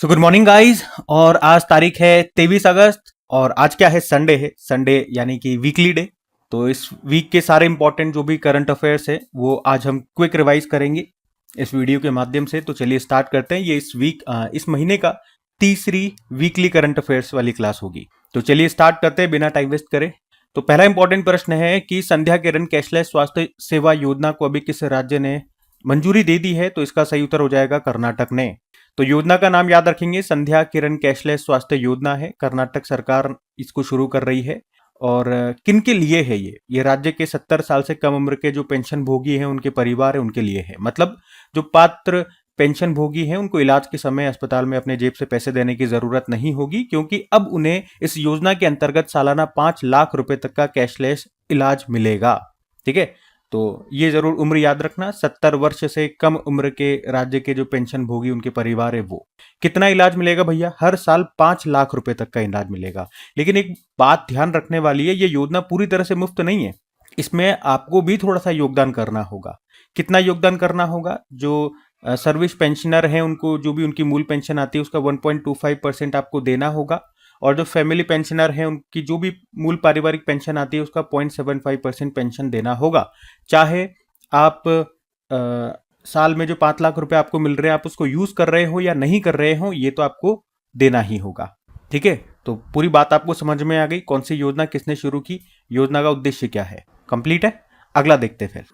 So good morning guys. और आज तारीख है 23 अगस्त और आज क्या है, संडे है। संडे यानी कि वीकली डे। तो इस वीक के सारे इंपॉर्टेंट जो भी करंट अफेयर्स है वो आज हम क्विक रिवाइज करेंगे इस वीडियो के माध्यम से। तो चलिए स्टार्ट करते हैं। ये इस महीने का तीसरी वीकली करंट अफेयर्स वाली क्लास होगी। तो चलिए स्टार्ट करते हैं बिना टाइम वेस्ट करे। तो पहला इंपॉर्टेंट प्रश्न है कि संध्या किरण कैशलेस स्वास्थ्य सेवा योजना को अभी किस राज्य ने मंजूरी दे दी है? तो इसका सही उत्तर हो जाएगा कर्नाटक ने। तो योजना का नाम याद रखेंगे, संध्या किरण कैशलेस स्वास्थ्य योजना है। कर्नाटक सरकार इसको शुरू कर रही है। और किन के लिए है ये राज्य के 70 साल से कम उम्र के जो पेंशन भोगी हैं, उनके परिवार है, उनके लिए है। मतलब जो पात्र पेंशन भोगी हैं उनको इलाज के समय अस्पताल में अपने जेब से पैसे देने की जरूरत नहीं होगी, क्योंकि अब उन्हें इस योजना के अंतर्गत सालाना 5 लाख रुपए तक का कैशलेस इलाज मिलेगा। ठीक है, तो ये जरूर उम्र याद रखना। 70 वर्ष से कम उम्र के राज्य के जो पेंशन भोगी उनके परिवार है वो। कितना इलाज मिलेगा भैया? हर साल 5 लाख रुपए तक का इलाज मिलेगा। लेकिन एक बात ध्यान रखने वाली है, ये योजना पूरी तरह से मुफ्त नहीं है। इसमें आपको भी थोड़ा सा योगदान करना होगा। कितना योगदान करना होगा? जो सर्विस पेंशनर हैं उनको जो भी उनकी मूल पेंशन आती है उसका 1.25% आपको देना होगा। और जो फैमिली पेंशनर हैं उनकी जो भी मूल पारिवारिक पेंशन आती है उसका 0.75% पेंशन देना होगा। चाहे आप साल में जो 5 लाख रुपए आपको मिल रहे हैं आप उसको यूज कर रहे हो या नहीं कर रहे हो, ये तो आपको देना ही होगा। ठीक है, तो पूरी बात आपको समझ में आ गई। कौन सी योजना किसने शुरू की, योजना का उद्देश्य क्या है, कंप्लीट है। अगला देखते हैं फिर।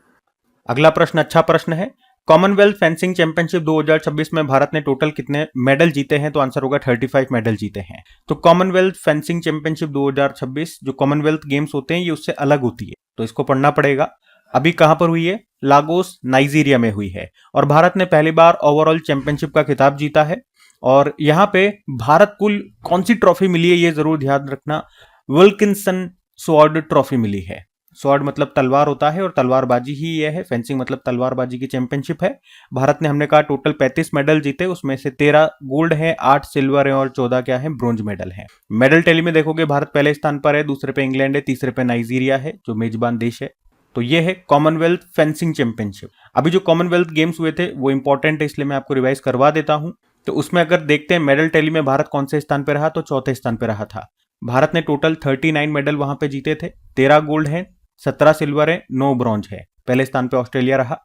अगला प्रश्न अच्छा प्रश्न है। कॉमनवेल्थ फेंसिंग चैंपियनशिप 2026 में भारत ने टोटल कितने मेडल जीते हैं? तो आंसर होगा 35 मेडल जीते हैं। तो कॉमनवेल्थ फेंसिंग चैंपियनशिप 2026 जो कॉमनवेल्थ गेम्स होते हैं ये उससे अलग होती है, तो इसको पढ़ना पड़ेगा। अभी कहां पर हुई है? लागोस नाइजीरिया में हुई है। और भारत ने पहली बार ओवरऑल चैंपियनशिप का खिताब जीता है। और यहां पे भारत कुल कौन सी ट्रॉफी मिली है ये जरूर ध्यान रखना। विल्किंसन स्वॉर्ड ट्रॉफी मिली है। स्वॉर्ड मतलब तलवार होता है और तलवारबाजी ही यह है। फेंसिंग मतलब तलवारबाजी की चैंपियनशिप है। भारत ने, हमने कहा, टोटल 35 मेडल जीते, उसमें से 13 गोल्ड है, 8 सिल्वर है और 14 क्या है, ब्रोंज मेडल है। मेडल टैली में देखोगे भारत पहले स्थान पर है, दूसरे पे इंग्लैंड है, तीसरे पे नाइजीरिया है जो मेजबान देश है। तो ये है कॉमनवेल्थ फेंसिंग चैंपियनशिप। अभी जो कॉमनवेल्थ गेम्स हुए थे वो इंपॉर्टेंट है, इसलिए मैं आपको रिवाइज करवा देता हूं। तो उसमें अगर देखते हैं मेडल टैली में भारत कौन से स्थान पर रहा, तो चौथे स्थान पर रहा था। भारत ने टोटल 39 मेडल वहां पे जीते थे। 13 गोल्ड है, 17 सिल्वर है, 9 ब्रॉन्ज है। पहले स्थान पे ऑस्ट्रेलिया रहा।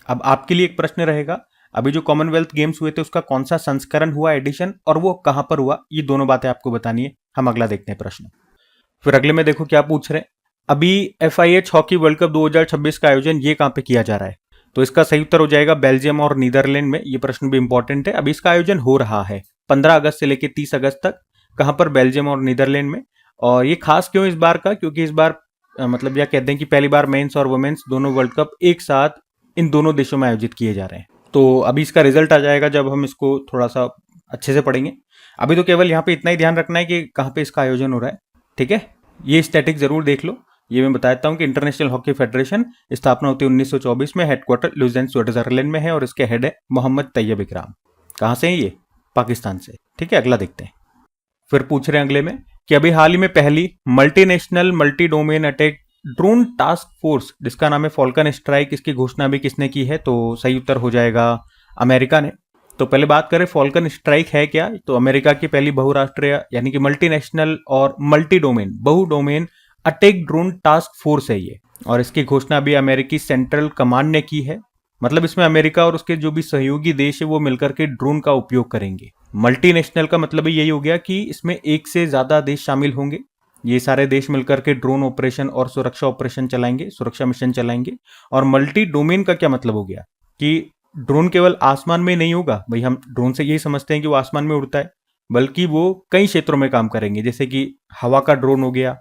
अब आपके लिए एक प्रश्न रहेगा, अभी जो कॉमनवेल्थ गेम्स हुए थे उसका कौन सा संस्करण हुआ, एडिशन, और वो कहां पर हुआ? ये दोनों बातें आपको बतानी है। हम अगला देखते हैं प्रश्न। फिर अगले में देखो क्या पूछ रहे हैं। अभी FIH हॉकी वर्ल्ड कप 2026 का आयोजन ये कहां पे किया जा रहा है? तो इसका सही उत्तर हो जाएगा बेल्जियम और नीदरलैंड में। ये प्रश्न भी इंपॉर्टेंट है। अभी इसका आयोजन हो रहा है 15 अगस्त से लेकर 30 अगस्त तक। कहां पर? बेल्जियम और नीदरलैंड में। और ये खास क्यों इस बार का? क्योंकि इस बार मतलब यह कहते हैं कि पहली बार मेंस और वुमेन्स दोनों वर्ल्ड कप एक साथ इन दोनों देशों में आयोजित किए जा रहे हैं। तो अभी इसका रिजल्ट आ जाएगा जब हम इसको थोड़ा सा अच्छे से पढ़ेंगे। अभी तो केवल यहाँ पे इतना ही ध्यान रखना है कि कहाँ पे इसका आयोजन हो रहा है। ठीक है, ये स्टैटिक जरूर देख लो। ये मैं बताता हूँ कि इंटरनेशनल हॉकी फेडरेशन स्थापना होती है 1924 में। हेडक्वार्टर लुज़ेन स्विट्जरलैंड में है और इसके हेड है मोहम्मद तैयब इकराम। कहाँ से है ये? पाकिस्तान से। ठीक है, अगला देखते हैं। फिर पूछ रहे हैं अगले में कि अभी हाल ही में पहली multinational multi domain attack drone task force जिसका नाम है फॉल्कन स्ट्राइक, इसकी घोषणा भी किसने की है? तो सही उत्तर हो जाएगा अमेरिका ने। तो पहले बात करें फॉल्कन स्ट्राइक है क्या, तो अमेरिका की पहली बहुराष्ट्रीय यानी कि मल्टीनेशनल और मल्टी डोमेन बहु domain attack drone task force है ये। और इसकी घोषणा भी अमेरिकी सेंट्रल कमांड ने की है। मतलब इसमें अमेरिका और उसके जो भी सहयोगी देश है वो मिलकर के ड्रोन का उपयोग करेंगे। मल्टीनेशनल का मतलब यही हो गया कि इसमें एक से ज्यादा देश शामिल होंगे। ये सारे देश मिलकर के ड्रोन ऑपरेशन और सुरक्षा ऑपरेशन चलाएंगे, सुरक्षा मिशन चलाएंगे। और मल्टी डोमेन का क्या मतलब हो गया कि ड्रोन केवल आसमान में नहीं होगा। भाई हम ड्रोन से यही समझते हैं कि वो आसमान में उड़ता है, बल्कि वो कई क्षेत्रों में काम करेंगे। जैसे कि हवा का ड्रोन हो गया,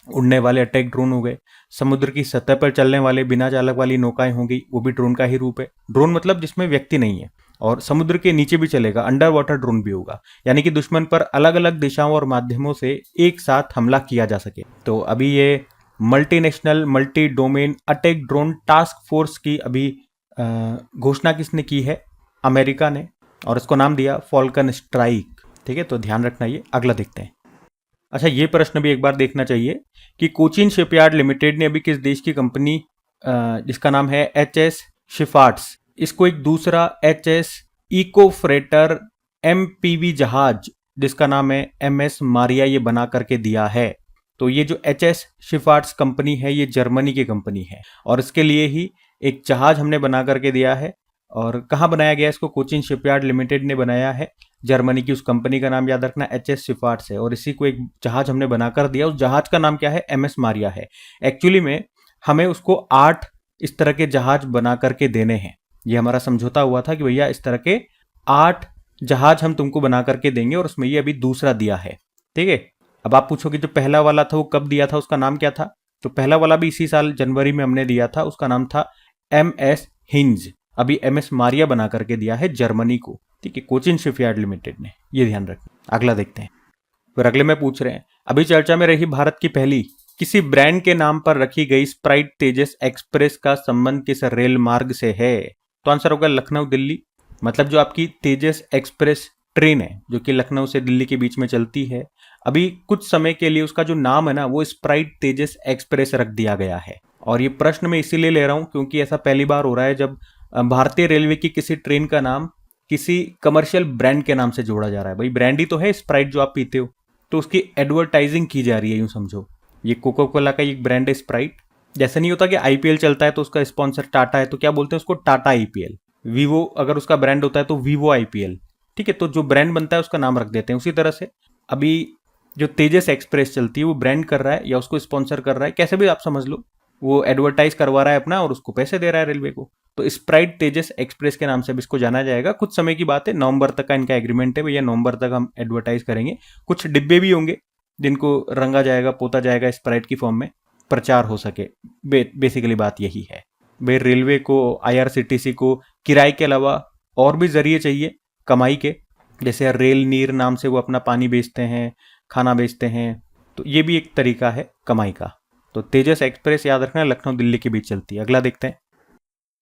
उड़ने वाले अटैक ड्रोन हो गए, समुद्र की सतह पर चलने वाले बिना चालक वाली नौकाएं होंगी, वो भी ड्रोन का ही रूप है। ड्रोन मतलब जिसमें व्यक्ति नहीं है। और समुद्र के नीचे भी चलेगा, अंडर वाटर ड्रोन भी होगा, यानी कि दुश्मन पर अलग अलग दिशाओं और माध्यमों से एक साथ हमला किया जा सके। तो अभी ये multinational multi domain attack drone task force की अभी घोषणा किसने की है? अमेरिका ने। और इसको नाम दिया फॉल्कन स्ट्राइक। ठीक है, तो ध्यान रखना ये। अगला देखते हैं। अच्छा, ये प्रश्न भी एक बार देखना चाहिए कि कोचिन शिपयार्ड लिमिटेड ने अभी किस देश की कंपनी जिसका नाम है HS शिफार्ट्स, इसको एक दूसरा HS इको फ्रेटर MPV जहाज जिसका नाम है MS मारिया ये बना करके दिया है। तो ये जो HS शिपयार्ड्स कंपनी है ये जर्मनी की कंपनी है और इसके लिए ही एक जहाज हमने बना करके दिया है। और कहाँ बनाया गया इसको? कोचिन शिपयार्ड लिमिटेड ने बनाया है। जर्मनी की उस कंपनी का नाम याद रखना HS शिपयार्ड्स है और इसी को एक जहाज हमने बनाकर दिया। उस जहाज का नाम क्या है? MS मारिया है। एक्चुअली में हमें उसको 8 इस तरह के जहाज बना करके देने हैं। ये हमारा समझौता हुआ था कि भैया इस तरह के 8 जहाज हम तुमको बना करके देंगे और उसमें ये अभी दूसरा दिया है। ठीक है। अब आप पूछोगे जो पहला वाला था वो कब दिया था, उसका नाम क्या था? तो पहला वाला भी इसी साल जनवरी में हमने दिया था, उसका नाम था MS हिंज। अभी MS मारिया बना करके दिया है जर्मनी को। ठीक है, कोचिन शिपयार्ड लिमिटेड ने। ये ध्यान रखना। अगला देखते हैं। फिर अगले में पूछ रहे हैं, अभी चर्चा में रही भारत की पहली किसी ब्रांड के नाम पर रखी गई स्प्राइट तेजस एक्सप्रेस का संबंध किस रेल मार्ग से है? तो आंसर होगा लखनऊ दिल्ली। मतलब जो आपकी तेजस एक्सप्रेस ट्रेन है जो कि लखनऊ से दिल्ली के बीच में चलती है, अभी कुछ समय के लिए उसका जो नाम है ना वो स्प्राइट तेजस एक्सप्रेस रख दिया गया है। और ये प्रश्न मैं इसीलिए ले रहा हूं क्योंकि ऐसा पहली बार हो रहा है जब भारतीय रेलवे की किसी ट्रेन का नाम किसी कमर्शियल ब्रांड के नाम से जोड़ा जा रहा है। भाई ब्रांड ही तो है स्प्राइट जो आप पीते हो, तो उसकी एडवर्टाइजिंग की जा रही है। यूं समझो ये कोका कोला का एक ब्रांड है स्प्राइट। जैसे नहीं होता कि IPL चलता है तो उसका स्पॉन्सर टाटा है, तो क्या बोलते हैं उसको? टाटा IPL। वीवो अगर उसका ब्रांड होता है तो वीवो IPL। ठीक है, तो जो ब्रांड बनता है उसका नाम रख देते हैं। उसी तरह से अभी जो तेजस एक्सप्रेस चलती है वो ब्रांड कर रहा है या उसको स्पॉन्सर कर रहा है, कैसे भी आप समझ लो, वो एडवर्टाइज करवा रहा है अपना और उसको पैसे दे रहा है रेलवे को। तो स्प्राइट तेजस एक्सप्रेस के नाम से भी इसको जाना जाएगा। कुछ समय की बात है, नवंबर तक का इनका एग्रीमेंट है भैया, नवंबर तक हम एडवर्टाइज करेंगे। कुछ डिब्बे भी होंगे जिनको रंगा जाएगा, पोता जाएगा स्प्राइट की फॉर्म में, प्रचार हो सके। बेसिकली बात यही है। भाई रेलवे को, IRCTC को किराए के अलावा और भी जरिए चाहिए कमाई के, जैसे रेल नीर नाम से वो अपना पानी बेचते हैं, खाना बेचते हैं, तो ये भी एक तरीका है कमाई का। तो तेजस एक्सप्रेस याद रखना लखनऊ दिल्ली के बीच चलती है। अगला देखते हैं।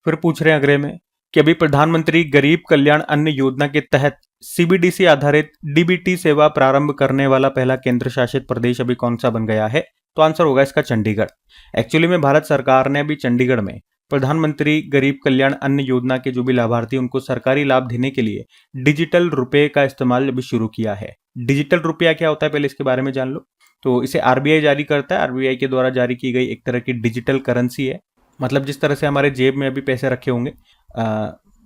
फिर पूछ रहे हैं अगले में कि अभी प्रधानमंत्री गरीब कल्याण अन्न योजना के तहत CBDC आधारित DBT सेवा प्रारंभ करने वाला पहला केंद्र शासित प्रदेश अभी कौन सा बन गया है? तो आंसर होगा इसका चंडीगढ़। एक्चुअली में भारत सरकार ने अभी चंडीगढ़ में प्रधानमंत्री गरीब कल्याण अन्न योजना के जो भी लाभार्थी उनको सरकारी लाभ देने के लिए डिजिटल रुपए का इस्तेमाल अभी शुरू किया है। डिजिटल रुपया क्या होता है पहले इसके बारे में जान लो। तो इसे RBI जारी करता है। RBI के द्वारा जारी की गई एक तरह की डिजिटल करेंसी है। मतलब जिस तरह से हमारे जेब में अभी पैसे रखे होंगे,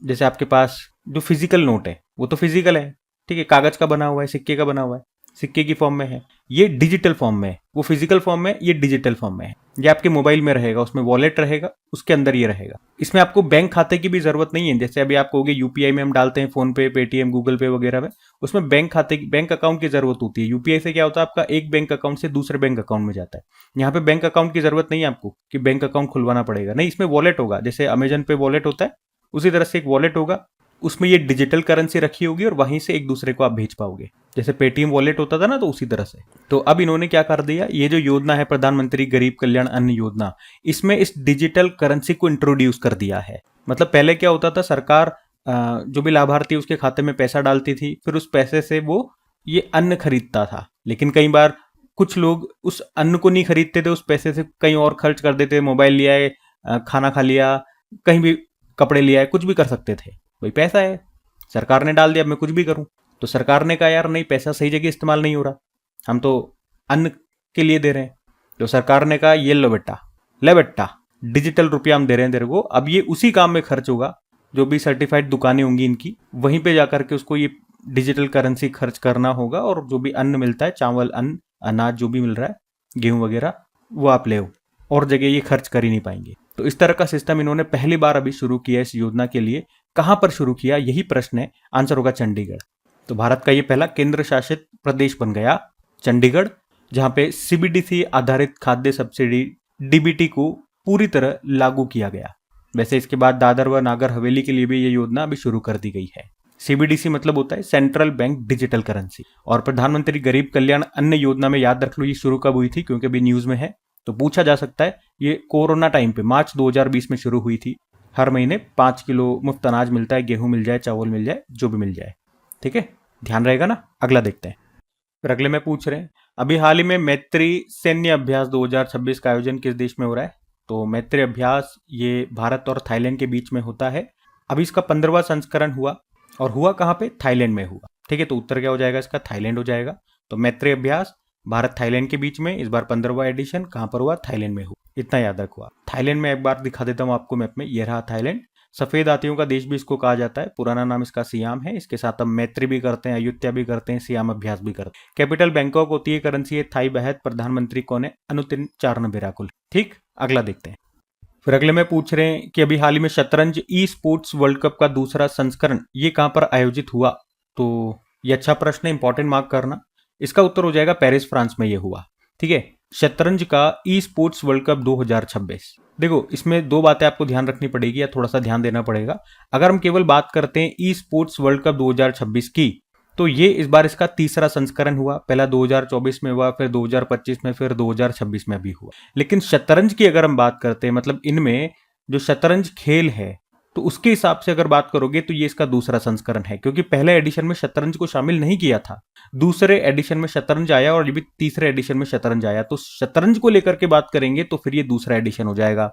जैसे आपके पास जो फिजिकल नोट है वो तो फिजिकल है, ठीक है, कागज का बना हुआ है, सिक्के का बना हुआ है, सिक्के की फॉर्म में है। ये डिजिटल फॉर्म में है, वो फिजिकल फॉर्म में, ये डिजिटल फॉर्म में है। ये आपके मोबाइल में रहेगा, उसमें वॉलेट रहेगा, उसके अंदर ये रहेगा। इसमें आपको बैंक खाते की भी जरूरत नहीं है। जैसे अभी आप कहोगे UPI में हम डालते हैं, फोन पे, पेटीएम, गूगल पे वगैरह में, उसमें बैंक खाते की, बैंक अकाउंट की जरूरत होती है। UPI से क्या होता है, आपका एक बैंक अकाउंट से दूसरे बैंक अकाउंट में जाता है। यहाँ पे बैंक अकाउंट की जरूरत नहीं है आपको कि बैंक अकाउंट खुलवाना पड़ेगा, नहीं, इसमें वॉलेट होगा। जैसे अमेजन पे वॉलेट होता है उसी तरह से एक वॉलेट होगा, उसमें ये डिजिटल करेंसी रखी होगी और वहीं से एक दूसरे को आप भेज पाओगे। जैसे पेटीएम वॉलेट होता था ना, तो उसी तरह से। तो अब इन्होंने क्या कर दिया, ये जो योजना है प्रधानमंत्री गरीब कल्याण अन्न योजना, इसमें इस डिजिटल करेंसी को इंट्रोड्यूस कर दिया है। मतलब पहले क्या होता था, सरकार जो भी लाभार्थी उसके खाते में पैसा डालती थी, फिर उस पैसे से वो ये अन्न खरीदता था। लेकिन कई बार कुछ लोग उस अन्न को नहीं खरीदते थे, उस पैसे से कहीं और खर्च कर देते, मोबाइल लिया है, खाना खा लिया, कहीं भी कपड़े लिया है, कुछ भी कर सकते थे। भाई पैसा है, सरकार ने डाल दिया, मैं कुछ भी करूं। तो सरकार ने कहा यार नहीं, पैसा सही जगह इस्तेमाल नहीं हो रहा, हम तो अन्न के लिए दे रहे हैं। तो सरकार ने कहा ये लो बेटा, ले बेटा, डिजिटल रुपया हम दे रहे हैं तेरे को, अब ये उसी काम में खर्च होगा। जो भी सर्टिफाइड दुकानें होंगी इनकी, वहीं पे जाकर के उसको ये डिजिटल करेंसी खर्च करना होगा और जो भी अन्न मिलता है, चावल, अन्न, अनाज जो भी मिल रहा है, गेहूं वगैरह, वो आप ले, और जगह ये खर्च कर ही नहीं पाएंगे। तो इस तरह का सिस्टम इन्होंने पहली बार अभी शुरू किया इस योजना के लिए। कहां पर शुरू किया, यही प्रश्न है। आंसर होगा चंडीगढ़। तो भारत का ये पहला केंद्र शासित प्रदेश बन गया चंडीगढ़, जहां पे CBDC आधारित खाद्य सब्सिडी DBT को पूरी तरह लागू किया गया। वैसे इसके बाद दादर व नागर हवेली के लिए भी ये योजना अभी शुरू कर दी गई है। CBDC मतलब होता है सेंट्रल बैंक डिजिटल करेंसी। और प्रधानमंत्री गरीब कल्याण अन्न योजना में याद रख लो ये शुरू कब हुई थी, क्योंकि अभी न्यूज में है तो पूछा जा सकता है। ये कोरोना टाइम पे मार्च 2020 में शुरू हुई थी। हर महीने 5 किलो मुफ्त अनाज मिलता है, गेहूं मिल जाए, चावल मिल जाए, जो भी मिल जाए। ठीक है, ध्यान रहेगा ना। अगला देखते हैं। फिर अगले में पूछ रहे हैं, अभी हाल ही में मैत्री सैन्य अभ्यास 2026 का आयोजन किस देश में हो रहा है? तो मैत्री अभ्यास ये भारत और थाईलैंड के बीच में होता है। अभी इसका 15वां संस्करण हुआ, और हुआ कहाँ पे? थाईलैंड में हुआ। ठीक है, तो उत्तर क्या हो जाएगा इसका? थाईलैंड हो जाएगा। तो मैत्री अभ्यास भारत थाईलैंड के बीच में इस बार 15वां एडिशन कहां पर हुआ? थाईलैंड में हुआ। इतना याद रखो। थाईलैंड में एक बार दिखा देता हूं आपको मैप में, ये रहा थाईलैंड। सफेद हाथियों का देश भी इसको कहा जाता है, पुराना नाम इसका सियाम है। इसके साथ हम मैत्री भी करते हैं, अयुत्या भी करते हैं, सियाम अभ्यास भी करते हैं। कैपिटल बैंकॉक होती है, करेंसी है थाई बहत, प्रधानमंत्री कौन है? अनुतिन चारनबेराकुल। ठीक, अगला देखते हैं। फिर अगले में पूछ रहे हैं कि अभी हाल ही में शतरंज ई स्पोर्ट्स वर्ल्ड कप का दूसरा संस्करण ये कहां पर आयोजित हुआ? तो ये अच्छा प्रश्न है, इंपॉर्टेंट मार्क करना। इसका उत्तर हो जाएगा पेरिस, फ्रांस में ये हुआ। ठीक है, शतरंज का ई स्पोर्ट्स वर्ल्ड कप 2026। देखो, इसमें दो बातें आपको ध्यान रखनी पड़ेगी या थोड़ा सा ध्यान देना पड़ेगा। अगर हम केवल बात करते हैं ई स्पोर्ट्स वर्ल्ड कप 2026 की, तो ये इस बार इसका तीसरा संस्करण हुआ। पहला 2024 में हुआ, फिर 2025 में, फिर 2026 में भी हुआ। लेकिन शतरंज की अगर हम बात करते हैं, मतलब इनमें जो शतरंज खेल है, तो उसके हिसाब से अगर बात करोगे तो ये इसका दूसरा संस्करण है, क्योंकि पहले एडिशन में शतरंज को शामिल नहीं किया था। दूसरे एडिशन में शतरंज आया और ये भी तीसरे एडिशन में शतरंज आया। तो शतरंज को लेकर के बात करेंगे तो फिर ये दूसरा एडिशन हो जाएगा।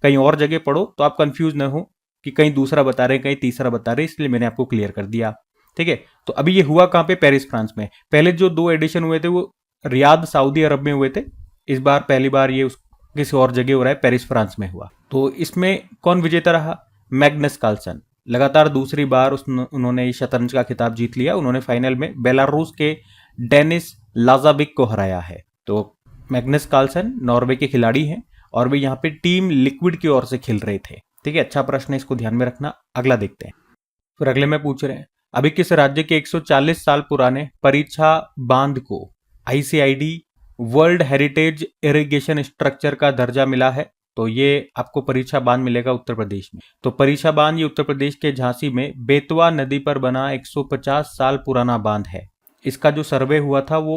कहीं और जगह पढ़ो तो आप कंफ्यूज न हो कि कहीं दूसरा बता रहे हैं, कहीं तीसरा बता रहे हैं, इसलिए मैंने आपको क्लियर कर दिया। ठीक है, तो अभी ये हुआ कहां पे? पेरिस, फ्रांस में। पहले जो दो एडिशन हुए थे वो रियाद, सऊदी अरब में हुए थे। इस बार पहली बार ये किसी और जगह हो रहा है, पेरिस, फ्रांस में हुआ। तो इसमें कौन विजेता रहा? Magnus Carlsen. लगातार दूसरी बार उन्होंने शतरंज का खिताब जीत लिया। उन्होंने फाइनल में बेलारूस के डेनिस लाजाविक को हराया है। तो मैग्नस कार्लसन नॉर्वे के खिलाड़ी हैं और वे यहाँ पे टीम लिक्विड की ओर से खेल रहे थे। ठीक है, अच्छा प्रश्न है, इसको ध्यान में रखना। अगला देखते हैं। फिर अगले में पूछ रहे हैं, अभी किस राज्य के 140 साल पुराने परीक्षा बांध को आईसीआईडी वर्ल्ड हेरिटेज इरिगेशन स्ट्रक्चर का दर्जा मिला है? तो ये आपको परीक्षा बांध मिलेगा उत्तर प्रदेश में। तो परीक्षा बांध ये उत्तर प्रदेश के झांसी में बेतवा नदी पर बना 150 साल पुराना बांध है। इसका जो सर्वे हुआ था वो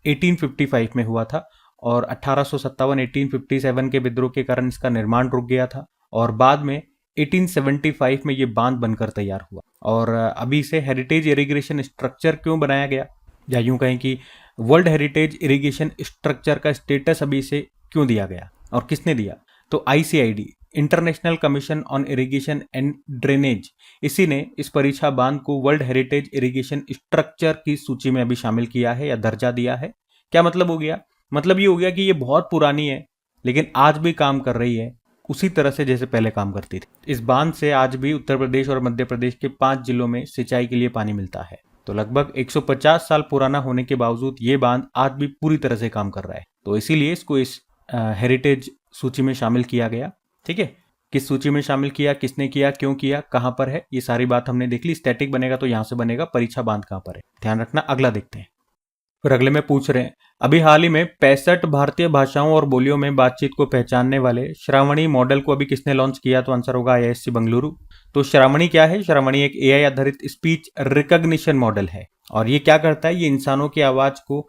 1855 में हुआ था और 1857 के विद्रोह के कारण इसका निर्माण रुक गया था और बाद में 1875 में ये बांध बनकर तैयार हुआ। और अभी इसे हेरिटेज इरिगेशन स्ट्रक्चर क्यों बनाया गया, या यूं कहें कि वर्ल्ड हेरिटेज इरिगेशन स्ट्रक्चर का स्टेटस अभी इसे क्यों दिया गया और किसने दिया? तो ICID, international commission on irrigation and drainage, इसी ने इस परीक्षा बांध को वर्ल्ड हेरिटेज इरिगेशन स्ट्रक्चर की सूची में अभी शामिल किया है या दर्जा दिया है। क्या मतलब हो गया? मतलब ये हो गया कि ये बहुत पुरानी है लेकिन आज भी काम कर रही है उसी तरह से जैसे पहले काम करती थी। इस बांध से आज भी उत्तर प्रदेश और मध्य प्रदेश के 5 जिलों में सिंचाई के लिए पानी मिलता है। तो लगभग 150 साल पुराना होने के बावजूद ये बांध आज भी पूरी तरह से काम कर रहा है। तो इसीलिए इसको इस हेरिटेज सूची में शामिल किया गया। ठीक है, किस सूची में शामिल किया, किसने किया, क्यों किया, कहां पर है, ये सारी बात हमने देख ली। स्टैटिक बनेगा तो यहां से बनेगा परीक्षा बांध कहां पर है, ध्यान रखना। अगला देखते हैं। फिर अगले में पूछ रहे हैं, अभी हाल ही में 65 भारतीय भाषाओं और बोलियों में बातचीत को पहचानने वाले श्रावणी मॉडल को अभी किसने लॉन्च किया? तो आंसर होगा आईआईएससी बेंगलुरु। तो श्रावणी क्या है? श्रावणी एक एआई आधारित स्पीच रिकॉग्निशन मॉडल है और ये क्या करता है? ये इंसानों की आवाज को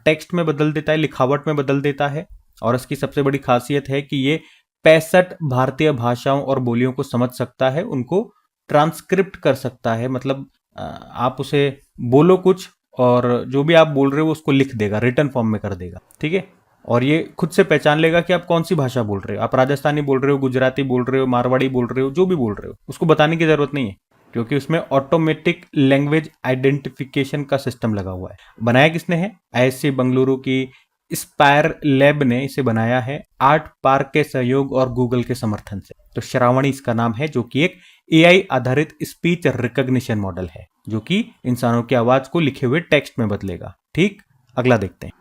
टेक्स्ट में बदल देता है, लिखावट में बदल देता है। और इसकी सबसे बड़ी खासियत है कि ये 65 भारतीय भाषाओं और बोलियों को समझ सकता है, उनको ट्रांसक्रिप्ट कर सकता है। मतलब आप उसे बोलो कुछ और जो भी आप बोल रहे हो उसको लिख देगा, रिटर्न फॉर्म में कर देगा। ठीक है, और ये खुद से पहचान लेगा कि आप कौन सी भाषा बोल रहे हो। आप राजस्थानी बोल रहे हो, गुजराती बोल रहे हो, मारवाड़ी बोल रहे हो, जो भी बोल रहे हो उसको बताने की जरूरत नहीं है क्योंकि उसमें ऑटोमेटिक लैंग्वेज आइडेंटिफिकेशन का सिस्टम लगा हुआ है। बनाया किसने है? आईआईएससी बेंगलुरु की स्पायर लैब ने इसे बनाया है आर्ट पार्क के सहयोग और गूगल के समर्थन से। तो श्रावणी इसका नाम है, जो कि एक एआई आधारित स्पीच रिकॉग्निशन मॉडल है जो कि इंसानों की आवाज को लिखे हुए टेक्स्ट में बदलेगा। ठीक, अगला देखते हैं।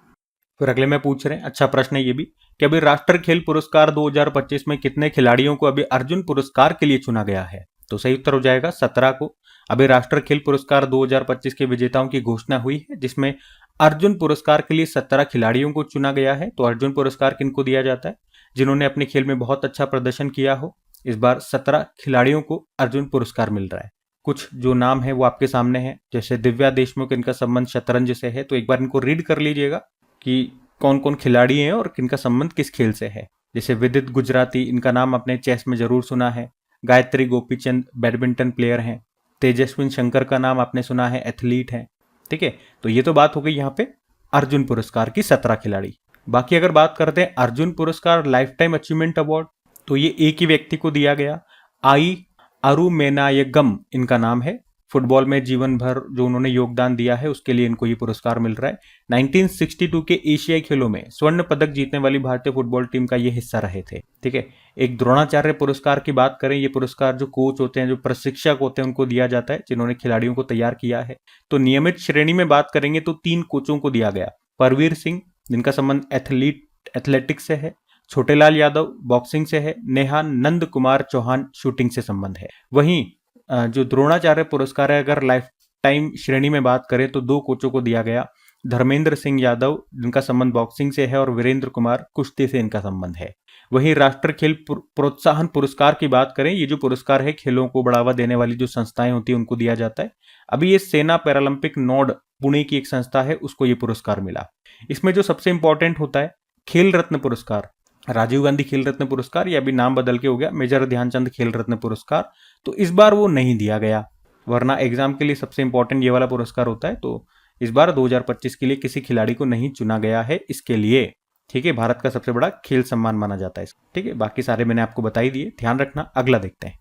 फिर अगले में पूछ रहे हैं, अच्छा प्रश्न है ये भी, कि अभी राष्ट्रीय खेल पुरस्कार 2025 में कितने खिलाड़ियों को अभी अर्जुन पुरस्कार के लिए चुना गया है? तो सही उत्तर हो जाएगा 17 को। अभी राष्ट्रीय खेल पुरस्कार 2025 के विजेताओं की घोषणा हुई है जिसमें अर्जुन पुरस्कार के लिए 17 खिलाड़ियों को चुना गया है। तो अर्जुन पुरस्कार किनको दिया जाता है? जिन्होंने अपने खेल में बहुत अच्छा प्रदर्शन किया हो। इस बार 17 खिलाड़ियों को अर्जुन पुरस्कार मिल रहा है। कुछ जो नाम है वो आपके सामने है, जैसे दिव्या देशमुख, इनका संबंध शतरंज से है। तो एक बार इनको रीड कर लीजिएगा कि कौन कौन खिलाड़ी हैं और किनका संबंध किस खेल से है। जैसे विदित गुजराती, इनका नाम आपने चेस में जरूर सुना है। गायत्री गोपीचंद बैडमिंटन प्लेयर हैं। तेजस्विन शंकर का नाम आपने सुना है, एथलीट हैं। ठीक है, तो ये तो बात हो गई यहाँ पे अर्जुन पुरस्कार की 17 खिलाड़ी। बाकी अगर बात करते हैं अर्जुन पुरस्कार लाइफ टाइम अचीवमेंट अवार्ड, तो ये एक ही व्यक्ति को दिया गया। आई अरुमेनायगम इनका नाम है। फुटबॉल में जीवन भर जो उन्होंने योगदान दिया है उसके लिए इनको ये पुरस्कार मिल रहा है। 1962 के एशियाई खेलों में स्वर्ण पदक जीतने वाली भारतीय फुटबॉल टीम का ये हिस्सा रहे थे। ठीक है, एक द्रोणाचार्य पुरस्कार की बात करें, ये पुरस्कार जो कोच होते हैं, जो प्रशिक्षक होते हैं, उनको दिया जाता है जिन्होंने खिलाड़ियों को तैयार किया है। तो नियमित श्रेणी में बात करेंगे तो 3 कोचों को दिया गया। परवीर सिंह, जिनका संबंध एथलेटिक्स से है, छोटेलाल यादव बॉक्सिंग से है, नेहा नंद कुमार चौहान शूटिंग से संबंध है। वहीं जो द्रोणाचार्य पुरस्कार है, अगर लाइफ टाइम श्रेणी में बात करें तो 2 कोचों को दिया गया। धर्मेंद्र सिंह यादव, जिनका संबंध बॉक्सिंग से है, और वीरेंद्र कुमार, कुश्ती से इनका संबंध है। वहीं राष्ट्रीय खेल प्रोत्साहन पुरस्कार की बात करें, ये जो पुरस्कार है खेलों को बढ़ावा देने वाली जो संस्थाएं होती है उनको दिया जाता है। अभी ये सेना पैरालंपिक नोड पुणे की एक संस्था है, उसको ये पुरस्कार मिला। इसमें जो सबसे इंपॉर्टेंट होता है खेल रत्न पुरस्कार, राजीव गांधी खेल रत्न पुरस्कार, ये अभी नाम बदल के हो गया मेजर ध्यानचंद खेल रत्न पुरस्कार, तो इस बार वो नहीं दिया गया। वरना एग्जाम के लिए सबसे इंपॉर्टेंट ये वाला पुरस्कार होता है। तो इस बार 2025 के लिए किसी खिलाड़ी को नहीं चुना गया है इसके लिए। ठीक है, भारत का सबसे बड़ा खेल सम्मान माना जाता है। ठीक है, बाकी सारे मैंने आपको बता ही दिए, ध्यान रखना। अगला देखते हैं।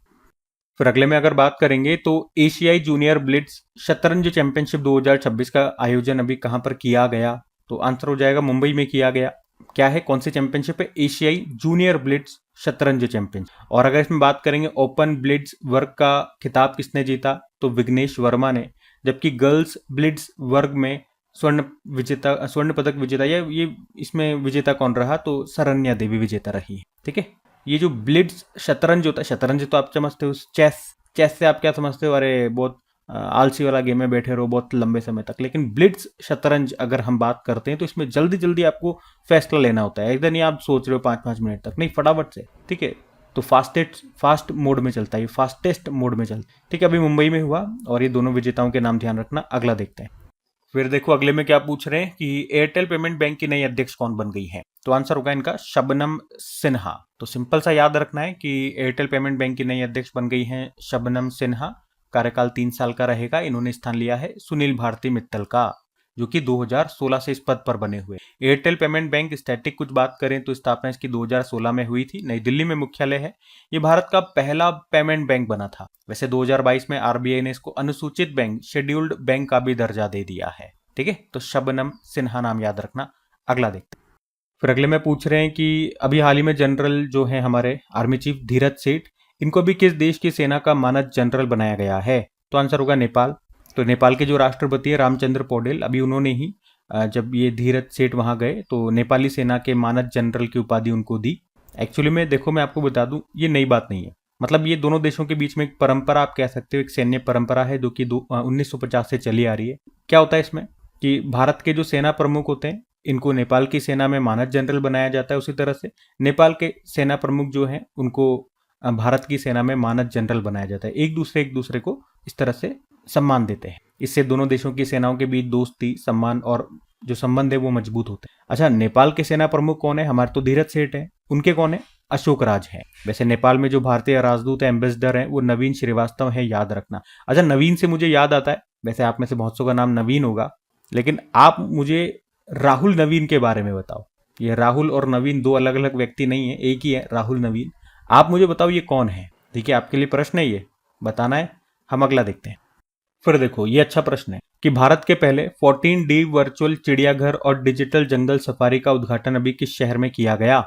फिर अगले में अगर बात करेंगे तो एशियाई जूनियर ब्लिट्ज शतरंज चैंपियनशिप 2026 का आयोजन अभी कहां पर किया गया, तो आंसर हो जाएगा मुंबई में किया गया। क्या है, कौन सी चैंपियनशिप है? एशियाई जूनियर ब्लिट्ज शतरंज चैंपियनशिप। और अगर इसमें बात करेंगे ओपन ब्लिट्ज वर्ग का खिताब किसने जीता, तो विघ्नेश वर्मा ने। जबकि गर्ल्स ब्लिट्ज वर्ग में स्वर्ण पदक विजेता, ये इसमें विजेता कौन रहा, तो सरन्या देवी विजेता रही है। ठीक है, ये जो ब्लिट्ज शतरंज होता है, शतरंज तो आप समझते हो चेस से आप क्या समझते हो, अरे बहुत आलसी वाला गेम में बैठे रहो बहुत लंबे समय तक। लेकिन ब्लिट्ज शतरंज अगर हम बात करते हैं तो इसमें जल्दी जल्दी आपको फैसला लेना होता है। एकदम नहीं आप सोच रहे हो 5-5 मिनट तक, नहीं, फटाफट से। ठीक है, तो फास्ट मोड में चलता है, फास्टेस्ट मोड में चलता है। ठीक है, अभी मुंबई में हुआ और ये दोनों विजेताओं के नाम ध्यान रखना। अगला देखते हैं। फिर देखो अगले में क्या पूछ रहे हैं कि एयरटेल पेमेंट बैंक की नई अध्यक्ष कौन बन गई है, तो आंसर होगा इनका शबनम सिन्हा। तो सिंपल सा याद रखना है कि एयरटेल पेमेंट बैंक की नई अध्यक्ष बन गई हैं शबनम सिन्हा। कार्यकाल 3 साल का रहेगा। इन्होंने स्थान लिया है सुनील भारती मित्तल का, जो कि 2016 से इस पद पर बने हुए। एयरटेल पेमेंट बैंक स्टैटिक कुछ बात करें तो स्थापना इसकी 2016 में हुई थी। नई दिल्ली में मुख्यालय है। ये भारत का पहला पेमेंट बैंक बना था। वैसे 2022 में आरबीआई ने इसको अनुसूचित बैंक, शेड्यूल्ड बैंक का भी दर्जा दे दिया है। ठीक है, तो शबनम सिन्हा नाम याद रखना। अगला देखते हैं। फिर अगले में पूछ रहे हैं कि अभी हाल ही में जनरल जो है हमारे आर्मी चीफ धीरज सेठ, इनको भी किस देश की सेना का मानद जनरल बनाया गया है, तो आंसर होगा नेपाल। तो नेपाल के जो राष्ट्रपति है रामचंद्र पौडेल, अभी उन्होंने ही जब ये धीरज सेठ वहां गए तो नेपाली सेना के मानद जनरल की उपाधि उनको दी। एक्चुअली में देखो, मैं आपको बता दूं, ये नई बात नहीं है। मतलब ये दोनों देशों के बीच में एक परंपरा आप कह सकते हो, एक सैन्य परंपरा है जो कि 1950 से चली आ रही है। क्या होता है इसमें कि भारत के जो सेना प्रमुख होते हैं इनको नेपाल की सेना में मानद जनरल बनाया जाता है। उसी तरह से नेपाल के सेना प्रमुख जो हैं उनको भारत की सेना में मानद जनरल बनाया जाता है। एक दूसरे को इस तरह से सम्मान देते हैं। इससे दोनों देशों की सेनाओं के बीच दोस्ती, सम्मान और जो संबंध है वो मजबूत होते हैं। अच्छा, नेपाल के सेना प्रमुख कौन है? हमारे तो धीरज सेठ है। उनके कौन है? अशोक राज है। वैसे नेपाल में जो भारतीय राजदूत है, एम्बेसडर है, वो नवीन श्रीवास्तव है, याद रखना। अच्छा, नवीन से मुझे याद आता है, वैसे आप में से बहुत सौ का नाम नवीन होगा, लेकिन आप मुझे राहुल नवीन के बारे में बताओ। ये राहुल और नवीन 2 अलग अलग व्यक्ति नहीं है, एक ही है राहुल नवीन। आप मुझे बताओ ये कौन है। ठीक है, आपके लिए प्रश्न है, ये बताना है। हम अगला देखते हैं। फिर देखो, ये अच्छा प्रश्न है कि भारत के पहले 14D वर्चुअल चिड़ियाघर और डिजिटल जंगल सफारी का उद्घाटन अभी किस शहर में किया गया,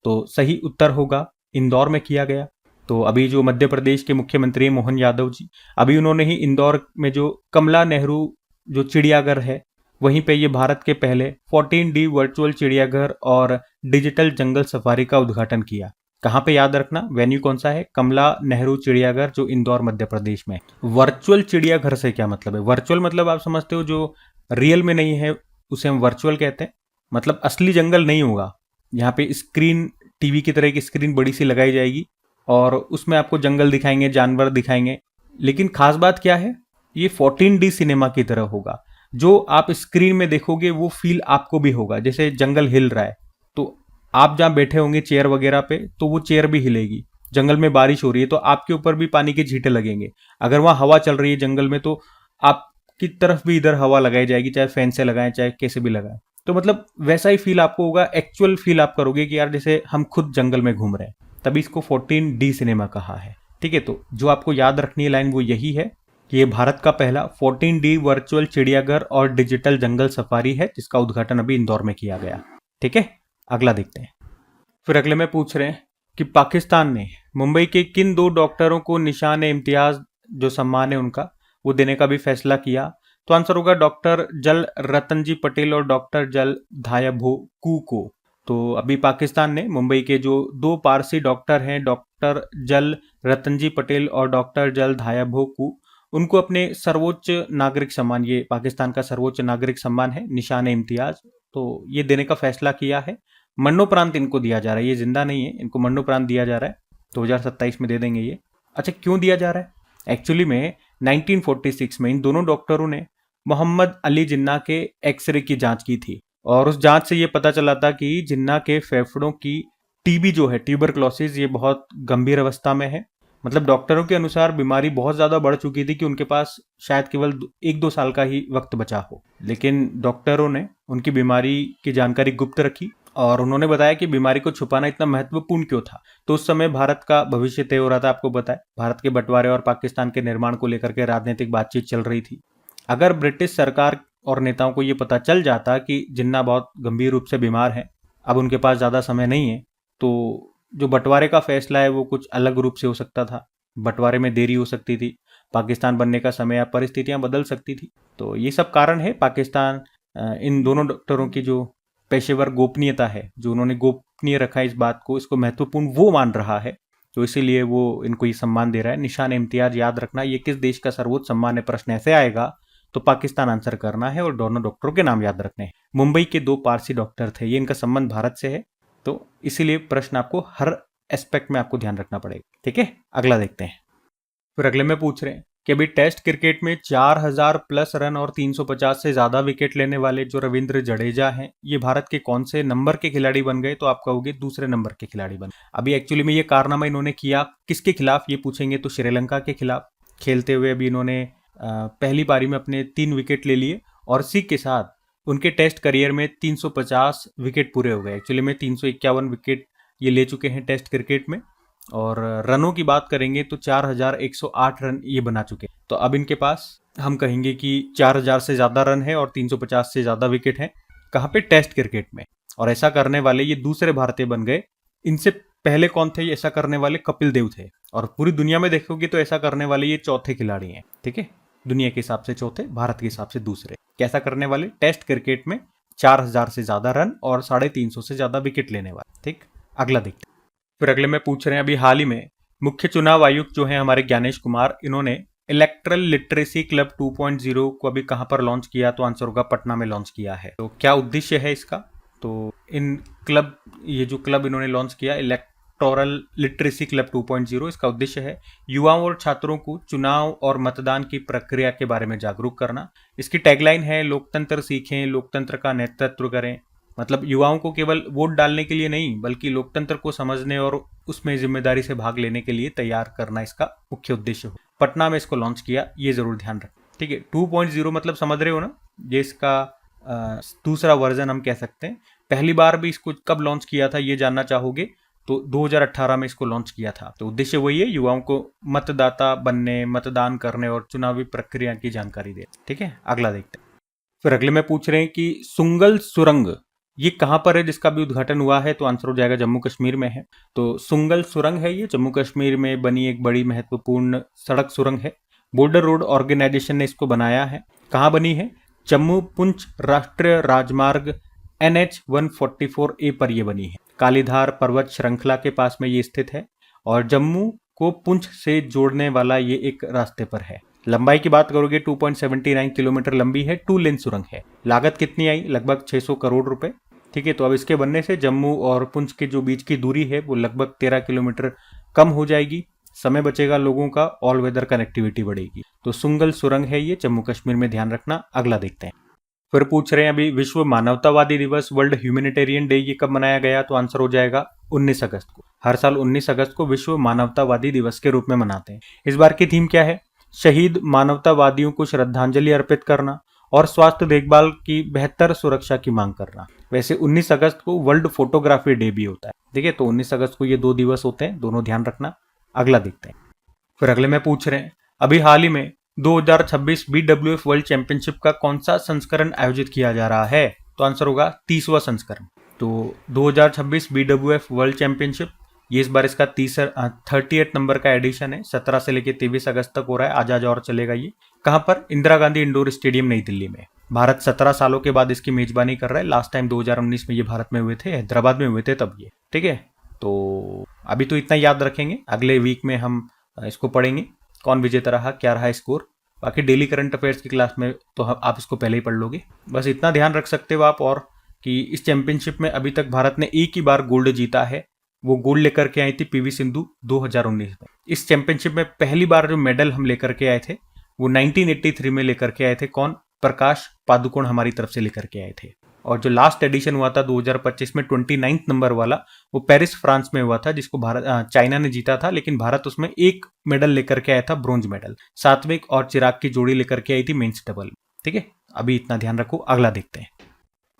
तो सही उत्तर होगा इंदौर में किया गया। तो अभी जो मध्य प्रदेश के मुख्यमंत्री मोहन यादव जी, अभी उन्होंने ही इंदौर में जो कमला नेहरू जो चिड़ियाघर है, वहीं पे ये भारत के पहले 14D वर्चुअल चिड़ियाघर और डिजिटल जंगल सफारी का उद्घाटन किया। कहाँ पे, याद रखना, वेन्यू कौन सा है? कमला नेहरू चिड़ियाघर, जो इंदौर मध्य प्रदेश में। वर्चुअल चिड़ियाघर से क्या मतलब है? वर्चुअल मतलब आप समझते हो जो रियल में नहीं है उसे हम वर्चुअल कहते हैं। मतलब असली जंगल नहीं होगा, यहाँ पे स्क्रीन, टीवी की तरह की स्क्रीन बड़ी सी लगाई जाएगी और उसमें आपको जंगल दिखाएंगे, जानवर दिखाएंगे। लेकिन खास बात क्या है, ये 14D सिनेमा की तरह होगा। जो आप स्क्रीन में देखोगे वो फील आपको भी होगा। जैसे जंगल हिल रहा है तो आप जहां बैठे होंगे चेयर वगैरह पे, तो वो चेयर भी हिलेगी। जंगल में बारिश हो रही है तो आपके ऊपर भी पानी के छींटे लगेंगे। अगर वहां हवा चल रही है जंगल में तो आपकी तरफ भी इधर हवा लगाई जाएगी, चाहे फैन से लगाएं चाहे कैसे भी लगाएं। तो मतलब वैसा ही फील आपको होगा, एक्चुअल फील आप करोगे कि यार जैसे हम खुद जंगल में घूम रहे हैं। तभी इसको 14D सिनेमा कहा है। ठीक है, तो जो आपको याद रखनी है लाइन वो यही है ये भारत का पहला 14D वर्चुअल चिड़ियाघर और डिजिटल जंगल सफारी है जिसका उद्घाटन अभी इंदौर में किया गया। ठीक है, अगला देखते हैं। फिर अगले में पूछ रहे हैं कि पाकिस्तान ने मुंबई के किन 2 डॉक्टरों को निशान इम्तियाज जो सम्मान है उनका वो देने का भी फैसला किया। तो आंसर होगा डॉक्टर जल रतनजी पटेल और डॉक्टर जल धायभो कू को। तो अभी पाकिस्तान ने मुंबई के जो 2 पारसी डॉक्टर हैं, डॉक्टर जल रतनजी पटेल और डॉक्टर जल धायभो कू, उनको अपने सर्वोच्च नागरिक सम्मान, ये पाकिस्तान का सर्वोच्च नागरिक सम्मान है निशान इम्तियाज, तो ये देने का फैसला किया है। मरणोपरांत इनको दिया जा रहा है, ये जिंदा नहीं है, इनको मरणोपरांत दिया जा रहा है, 2027 में दे देंगे ये। अच्छा, क्यों दिया जा रहा है? एक्चुअली में 1946 में इन दोनों डॉक्टरों ने मोहम्मद अली जिन्ना के एक्सरे की जांच की थी और उस जांच से ये पता चला था कि जिन्ना के फेफड़ों की टीबी जो है, ट्यूबरक्लोसिस, ये बहुत गंभीर अवस्था में है। मतलब डॉक्टरों के अनुसार बीमारी बहुत ज्यादा बढ़ चुकी थी कि उनके पास शायद केवल 1-2 साल का ही वक्त बचा हो, लेकिन डॉक्टरों ने उनकी बीमारी की जानकारी गुप्त रखी और उन्होंने बताया कि बीमारी को छुपाना इतना महत्वपूर्ण क्यों था। तो उस समय भारत का भविष्य तय हो रहा था, आपको पता है, भारत के बंटवारे और पाकिस्तान के निर्माण को लेकर के राजनीतिक बातचीत चल रही थी। अगर ब्रिटिश सरकार और नेताओं को ये पता चल जाता कि जिन्ना बहुत गंभीर रूप से बीमार है, अब उनके पास ज़्यादा समय नहीं है, तो जो बंटवारे का फैसला है वो कुछ अलग रूप से हो सकता था, बंटवारे में देरी हो सकती थी, पाकिस्तान बनने का समय या परिस्थितियां बदल सकती थी। तो ये सब कारण है। पाकिस्तान इन दोनों डॉक्टरों की जो पेशेवर गोपनीयता है, जो उन्होंने गोपनीय रखा है इस बात को, इसको महत्वपूर्ण वो मान रहा है, तो इसीलिए वो इनको ये सम्मान दे रहा है। निशान इम्तियाज याद रखना, ये किस देश का सर्वोच्च सम्मान है, प्रश्न ऐसे आएगा तो पाकिस्तान आंसर करना है और दोनों डॉक्टरों के नाम याद रखने हैं। मुंबई के 2 पारसी डॉक्टर थे, ये इनका संबंध भारत से है, तो इसीलिए प्रश्न आपको हर एस्पेक्ट में आपको ध्यान रखना पड़ेगा। ठीक है, अगला देखते हैं। फिर अगले में पूछ रहे हैं कि अभी टेस्ट क्रिकेट में 4000 प्लस रन और 350 से ज्यादा विकेट लेने वाले जो रविंद्र जडेजा हैं, ये भारत के कौन से नंबर के खिलाड़ी बन गए? तो आप कहोगे दूसरे नंबर के खिलाड़ी बन। अभी एक्चुअली में ये कारनामा इन्होंने किया किसके खिलाफ, ये पूछेंगे तो श्रीलंका के खिलाफ खेलते हुए अभी इन्होंने पहली पारी में अपने 3 विकेट ले लिए और इसी के साथ उनके टेस्ट करियर में 350 विकेट पूरे हो गए। एक्चुअली में 351 विकेट ये ले चुके हैं टेस्ट क्रिकेट में और रनों की बात करेंगे तो 4108 रन ये बना चुके हैं। तो अब इनके पास हम कहेंगे कि 4000 से ज़्यादा रन है और 350 से ज़्यादा विकेट हैं। कहाँ पे? टेस्ट क्रिकेट में। और ऐसा करने वाले ये दूसरे भारतीय बन गए। इनसे पहले कौन थे ऐसा करने वाले? कपिल देव थे। और पूरी दुनिया में देखोगे तो ऐसा करने वाले ये चौथे खिलाड़ी हैं। ठीक है, दुनिया के हिसाब से चौथे, भारत के हिसाब से दूसरे। कैसा करने वाले? टेस्ट क्रिकेट में 4000 से ज्यादा रन और 350 से ज्यादा विकेट लेने वाले। ठीक, अगला देखते हैं। फिर अगले में पूछ रहे हैं, अभी हाल ही में मुख्य चुनाव आयुक्त जो है हमारे ज्ञानेश कुमार, इन्होंने इलेक्ट्रल लिटरेसी क्लब 2.0 को अभी कहां पर लॉन्च किया? तो आंसर होगा पटना में लॉन्च किया है। तो क्या उद्देश्य है इसका? तो ये जो क्लब इन्होंने लॉन्च किया, इलेक्टोरल लिटरेसी क्लब 2.0, इसका उद्देश्य है युवाओं और छात्रों को चुनाव और मतदान की प्रक्रिया के बारे में जागरूक करना। इसकी टैगलाइन है लोकतंत्र सीखें, लोकतंत्र का नेतृत्व करें। मतलब युवाओं को केवल वोट डालने के लिए नहीं, बल्कि लोकतंत्र को समझने और उसमें जिम्मेदारी से भाग लेने के लिए तैयार करना इसका मुख्य उद्देश्य हो। पटना में इसको लॉन्च किया, ये जरूर ध्यान रखें। ठीक है, 2.0 मतलब समझ रहे हो ना, ये इसका दूसरा वर्जन हम कह सकते हैं। पहली बार भी इसको कब लॉन्च किया था ये जानना चाहोगे तो 2018 में इसको लॉन्च किया था। तो उद्देश्य वही है, युवाओं को मतदाता बनने, मतदान करने और चुनावी प्रक्रिया की जानकारी दे। ठीक है, अगला देखते हैं। फिर अगले में पूछ रहे हैं कि सुंगल सुरंग ये कहां पर है जिसका भी उद्घाटन हुआ है? तो आंसर हो जाएगा जम्मू कश्मीर में है। तो सुंगल सुरंग है, ये जम्मू कश्मीर में बनी एक बड़ी महत्वपूर्ण सड़क सुरंग है। बॉर्डर रोड ऑर्गेनाइजेशन ने इसको बनाया है। कहाँ बनी है? जम्मू पुंछ राष्ट्रीय राजमार्ग NH 144A पर यह बनी है। कालीधार पर्वत श्रृंखला के पास में ये स्थित है और जम्मू को पुंछ से जोड़ने वाला ये एक रास्ते पर है। लंबाई की बात करोगे 2.79 किलोमीटर लंबी है, 2 लेन सुरंग है। लागत कितनी आई? लगभग 600 करोड़ रुपए। ठीक है, तो अब इसके बनने से जम्मू और पुंछ के जो बीच की दूरी है वो लगभग 13 किलोमीटर कम हो जाएगी, समय बचेगा लोगों का, ऑल वेदर कनेक्टिविटी बढ़ेगी। तो सुंगल सुरंग है ये जम्मू कश्मीर में, ध्यान रखना। अगला देखते हैं। फिर पूछ रहे हैं अभी विश्व मानवतावादी दिवस, वर्ल्ड ह्यूमैनिटेरियन डे, ये कब मनाया गया? तो आंसर हो जाएगा 19 अगस्त को। हर साल 19 अगस्त को विश्व मानवतावादी दिवस के रूप में मनाते हैं। इस बार की थीम क्या है? शहीद मानवतावादियों को श्रद्धांजलि अर्पित करना और स्वास्थ्य देखभाल की बेहतर सुरक्षा की मांग करना। वैसे 19 अगस्त को वर्ल्ड फोटोग्राफी डे भी होता है। ठीक है, तो 19 अगस्त को ये 2 दिवस होते हैं, दोनों ध्यान रखना। अगला देखते हैं। फिर अगले में पूछ रहे हैं अभी हाल ही में 2026 BWF वर्ल्ड चैंपियनशिप का कौन सा संस्करण आयोजित किया जा रहा है? तो आंसर होगा 30वां संस्करण। तो 2026 BWF वर्ल्ड चैंपियनशिप, ये इस बार इसका 38 नंबर का एडिशन है। 17 से लेकर 23 अगस्त तक हो रहा है। आज और चलेगा ये। कहां पर? इंदिरा गांधी इंडोर स्टेडियम, नई दिल्ली में। भारत 17 सालों के बाद इसकी मेजबानी कर रहा है। लास्ट टाइम 2019 में ये भारत में हुए थे, हैदराबाद में हुए थे तब ये। ठीक है, तो अभी तो इतना याद रखेंगे, अगले वीक में हम इसको पढ़ेंगे कौन विजेता रहा, क्या रहा स्कोर। बाकी डेली करंट अफेयर्स की क्लास में तो आप इसको पहले ही पढ़ लोगे। बस इतना ध्यान रख सकते हो आप, और कि इस चैंपियनशिप में अभी तक भारत ने एक ही बार गोल्ड जीता है। वो गोल्ड लेकर के आई थी पीवी सिंधु 2019 में। इस चैंपियनशिप में पहली बार जो मेडल हम लेकर के आए थे वो 1983 में लेकर के आए थे। कौन? प्रकाश पादुकोण हमारी तरफ से लेकर के आए थे। और जो लास्ट एडिशन हुआ था 2025 में 29 नंबर वाला, वो पेरिस फ्रांस में हुआ था, जिसको चाइना ने जीता था, लेकिन भारत उसमें एक मेडल लेकर के आया था, ब्रोंज मेडल। सात्विक और चिराग की जोड़ी लेकर के आई थी मेंस डबल। ठीक है, अभी इतना ध्यान रखो। अगला देखते हैं।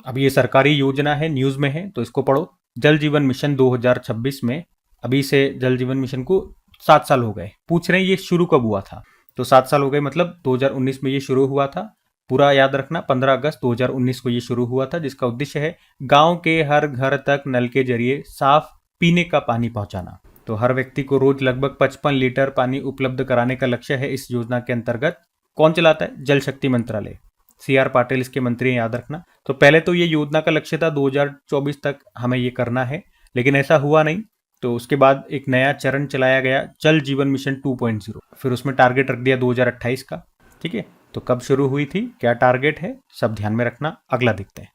अभी ये सरकारी योजना है, न्यूज में है, तो इसको पढ़ो। जल जीवन मिशन 2026 में, अभी से जल जीवन मिशन को 7 साल हो गए। पूछ रहे हैं ये शुरू कब हुआ था, तो 7 साल हो गए, मतलब 2019 में ये शुरू हुआ था। पूरा याद रखना, 15 अगस्त 2019 को ये शुरू हुआ था, जिसका उद्देश्य है गांव के हर घर तक नल के जरिए साफ पीने का पानी पहुंचाना। तो हर व्यक्ति को रोज लगभग 55 लीटर पानी उपलब्ध कराने का लक्ष्य है इस योजना के अंतर्गत। कौन चलाता है? जल शक्ति मंत्रालय। CR पाटिल इसके मंत्री हैं, याद रखना। तो पहले तो ये योजना का लक्ष्य था 2024 तक हमें ये करना है, लेकिन ऐसा हुआ नहीं। तो उसके बाद एक नया चरण चलाया गया, जल जीवन मिशन 2.0। फिर उसमें टारगेट रख दिया 2028 का। ठीक है, तो कब शुरू हुई थी, क्या टारगेट है, सब ध्यान में रखना। अगला देखते हैं।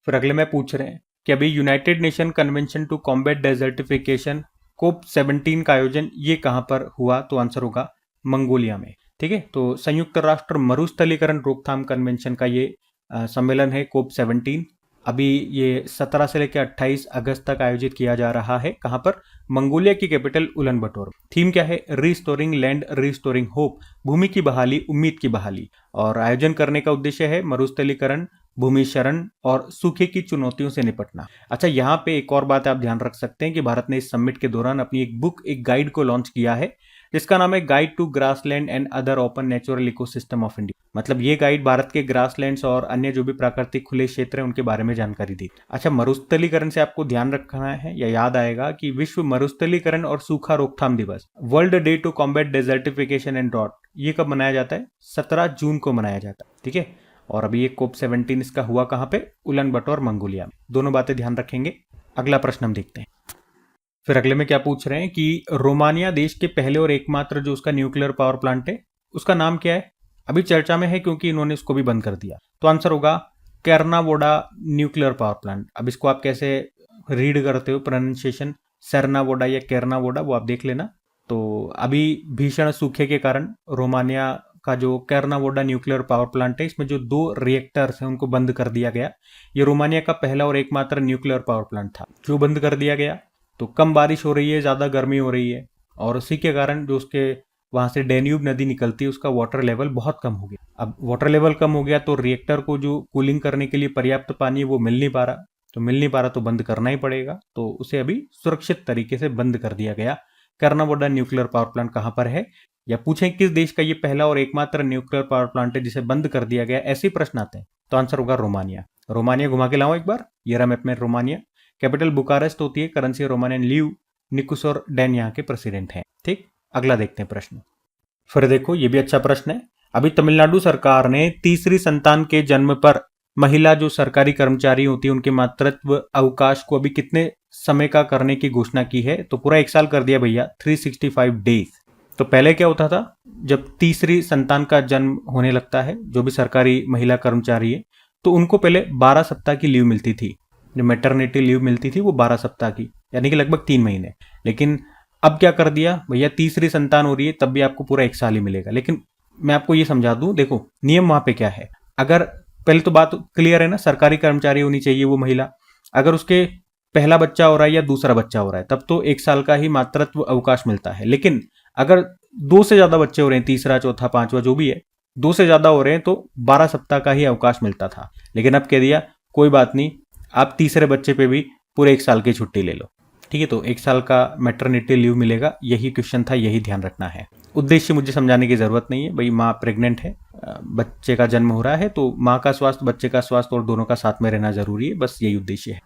फिर अगले में पूछ रहे हैं कि अभी United Nation Convention to Combat Desertification COP17 का आयोजन ये कहां पर हुआ, तो आंसर होगा मंगोलिया में। ठीक है, तो संयुक्त राष्ट्र मरुस्थलीकरण रोकथाम कन्वेंशन का ये सम्मेलन है COP17। अभी ये 17 से लेकर 28 अगस्त तक आयोजित किया जा रहा है। कहां पर? मंगोलिया की कैपिटल उलन-बटोर। थीम क्या है? रिस्टोरिंग लैंड, रिस्टोरिंग होप, भूमि की बहाली, उम्मीद की बहाली। और आयोजन करने का उद्देश्य है मरुस्थलीकरण, भूमि क्षरण और सूखे की चुनौतियों से निपटना। अच्छा, यहाँ पे एक और बात आप ध्यान रख सकते हैं कि भारत ने इस समिट के दौरान अपनी एक बुक, एक गाइड को लॉन्च किया है, जिसका नाम है guide to grassland and other open natural ecosystem of India. मतलब ये गाइड भारत के ग्रासलैंड्स और अन्य जो भी प्राकृतिक खुले क्षेत्र हैं उनके बारे में जानकारी दी। अच्छा, मरुस्थलीकरण से आपको ध्यान रखना है या याद आएगा कि विश्व मरुस्थलीकरण और सूखा रोकथाम दिवस, World Day to Combat Desertification and Drought, ये कब मनाया जाता है? 17 जून को मनाया जाता है। ठीक है, और अभी ये COP17 इसका हुआ कहां पे? उलन-बटोर, मंगोलिया में। दोनों बातें ध्यान रखेंगे। अगला प्रश्न हम देखते हैं। फिर अगले में क्या पूछ रहे हैं कि रोमानिया देश के पहले और एकमात्र जो उसका न्यूक्लियर पावर प्लांट है, उसका नाम क्या है? अभी चर्चा में है क्योंकि इन्होंने उसको भी बंद कर दिया। तो आंसर होगा केर्नावोडा न्यूक्लियर पावर प्लांट। अब इसको आप कैसे रीड करते हो, प्रोनाउंसिएशन सेर्नावोडा या केर्नावोडा, वो आप देख लेना। तो अभी भीषण सूखे के कारण रोमानिया का जो केर्नावोडा न्यूक्लियर पावर प्लांट है, इसमें जो 2 रिएक्टर्स हैं उनको बंद कर दिया गया। ये रोमानिया का पहला और एकमात्र न्यूक्लियर पावर प्लांट था। क्यों बंद कर दिया गया? तो कम बारिश हो रही है, ज़्यादा गर्मी हो रही है, और उसी के कारण जो उसके वहाँ से डैन्यूब नदी निकलती है उसका वाटर लेवल बहुत कम हो गया। अब वाटर लेवल कम हो गया तो रिएक्टर को जो कूलिंग करने के लिए पर्याप्त पानी है वो मिल नहीं पा रहा, तो बंद करना ही पड़ेगा। तो उसे अभी सुरक्षित तरीके से बंद कर दिया गया। केर्नावोडा न्यूक्लियर पावर प्लांट कहाँ पर है, या पूछें किस देश का ये पहला और एकमात्र न्यूक्लियर पावर प्लांट है जिसे बंद कर दिया गया, ऐसे प्रश्न आते हैं, तो आंसर होगा रोमानिया। रोमानिया घुमा के लाओ एक बार, ये रहा मैप में रोमानिया। कैपिटल बुकारेस्ट होती है, करेंसी रोमानियन लीव, निकुसोर डैन यहाँ के प्रेसिडेंट हैं। ठीक, अगला देखते हैं प्रश्न। फिर देखो, ये भी अच्छा प्रश्न है। अभी तमिलनाडु सरकार ने तीसरी संतान के जन्म पर महिला जो सरकारी कर्मचारी होती है उनके मातृत्व अवकाश को अभी कितने समय का करने की घोषणा की है, तो पूरा 1 साल कर दिया भैया, 365 डेज। तो पहले क्या होता था, जब तीसरी संतान का जन्म होने लगता है, जो भी सरकारी महिला कर्मचारी है, तो उनको पहले 12 सप्ताह की लीव मिलती थी। जो मैटरनिटी लीव मिलती थी वो 12 सप्ताह की, यानी कि लगभग 3 महीने। लेकिन अब क्या कर दिया भैया, तीसरी संतान हो रही है तब भी आपको पूरा 1 साल ही मिलेगा। लेकिन मैं आपको ये समझा दूं, देखो नियम वहां पे क्या है। अगर पहले तो बात क्लियर है ना, सरकारी कर्मचारी होनी चाहिए वो महिला, अगर उसके पहला बच्चा हो रहा है या दूसरा बच्चा हो रहा है तब तो 1 साल का ही मातृत्व अवकाश मिलता है। लेकिन अगर 2 से ज्यादा बच्चे हो रहे हैं, तीसरा चौथा पांचवा जो भी है, 2 से ज्यादा हो रहे हैं, तो 12 सप्ताह का ही अवकाश मिलता था। लेकिन अब कह दिया कोई बात नहीं, आप तीसरे बच्चे पे भी पूरे 1 साल की छुट्टी ले लो। ठीक है, तो 1 साल का मैटरनिटी लीव मिलेगा, यही क्वेश्चन था, यही ध्यान रखना है। उद्देश्य मुझे समझाने की जरूरत नहीं है भाई, माँ प्रेग्नेंट है, बच्चे का जन्म हो रहा है, तो माँ का स्वास्थ्य, बच्चे का स्वास्थ्य और दोनों का साथ में रहना जरूरी है, बस यही उद्देश्य है।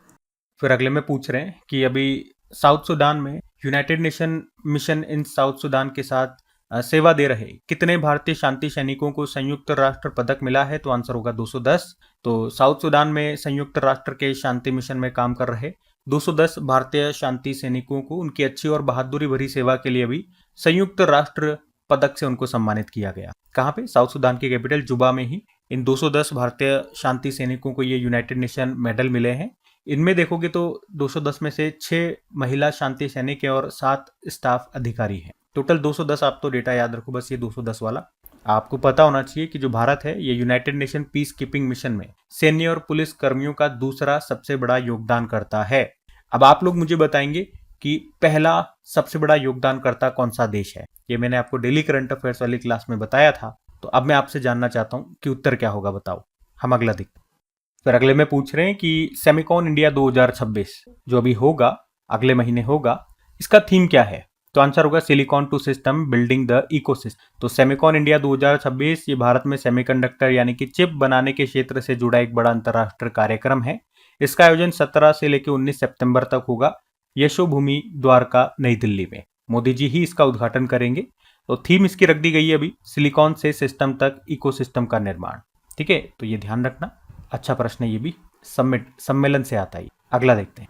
फिर अगले में पूछ रहे हैं कि अभी साउथ सुडान में United nation mission in south Sudan के साथ सेवा दे रहे कितने भारतीय शांति सैनिकों को संयुक्त राष्ट्र पदक मिला है? तो आंसर होगा 210। तो साउथ सुडान में संयुक्त राष्ट्र के शांति मिशन में काम कर रहे 210 भारतीय शांति सैनिकों को उनकी अच्छी और बहादुरी भरी सेवा के लिए भी संयुक्त राष्ट्र पदक से उनको सम्मानित किया गया। कहाँ पे? साउथ सुडान की कैपिटल जुबा में ही इन 210 भारतीय शांति सैनिकों को ये यूनाइटेड नेशन मेडल मिले हैं। इनमें देखोगे तो 210 में से 6 महिला शांति सैनिक है और 7 स्टाफ अधिकारी हैं। टोटल 210। आप तो डेटा याद रखो बस, ये 210 वाला आपको पता होना चाहिए कि जो भारत है ये United nation peace keeping mission में सैन्य और पुलिस कर्मियों का दूसरा सबसे बड़ा योगदान करता है। अब आप लोग मुझे बताएंगे कि पहला सबसे बड़ा योगदानकर्ता कौन सा देश है? ये मैंने आपको डेली करंट अफेयर्स वाली क्लास में बताया था, तो अब मैं आपसे जानना चाहता हूं कि उत्तर क्या होगा, बताओ। हम अगला देखते हैं। फिर अगले में पूछ रहे हैं कि सेमिकॉन इंडिया 2026 जो अभी होगा, अगले महीने होगा, इसका थीम क्या है? तो आंसर होगा silicon to system building the ecosystem. तो सेमिकॉन इंडिया 2026 ये भारत में सेमीकंडक्टर यानी कि चिप बनाने के क्षेत्र से जुड़ा एक बड़ा अंतर्राष्ट्रीय कार्यक्रम है। इसका आयोजन 17 से लेकर 19 सितंबर तक होगा, यशोभूमि द्वारका, नई दिल्ली में। मोदी जी ही इसका उद्घाटन करेंगे। तो थीम इसकी रख दी गई है अभी, सिलिकॉन से सिस्टम तक इकोसिस्टम का निर्माण। ठीक है, तो ये ध्यान रखना। अच्छा प्रश्न है ये भी, सम्मेलन से आता है। अगला देखते हैं।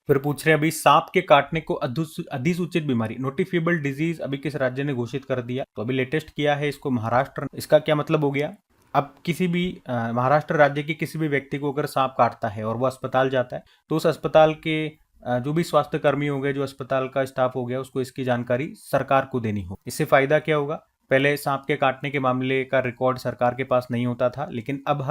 फिर पूछ रहे हैं अभी सांप के काटने को अधिसूचित बीमारी, नोटिफिएबल डिजीज अभी किस राज्य ने घोषित कर दिया? तो अभी लेटेस्ट किया है इसको महाराष्ट्र। इसका क्या मतलब हो गया? अब किसी भी महाराष्ट्र राज्य के किसी भी व्यक्ति को अगर सांप काटता है और वो अस्पताल जाता है, तो उस अस्पताल के जो भी स्वास्थ्य कर्मी हो गए, जो अस्पताल का स्टाफ हो गया, उसको इसकी जानकारी सरकार को देनी हो। इससे फायदा क्या होगा? पहले सांप के काटने के मामले का रिकॉर्ड सरकार के पास नहीं होता था, लेकिन अब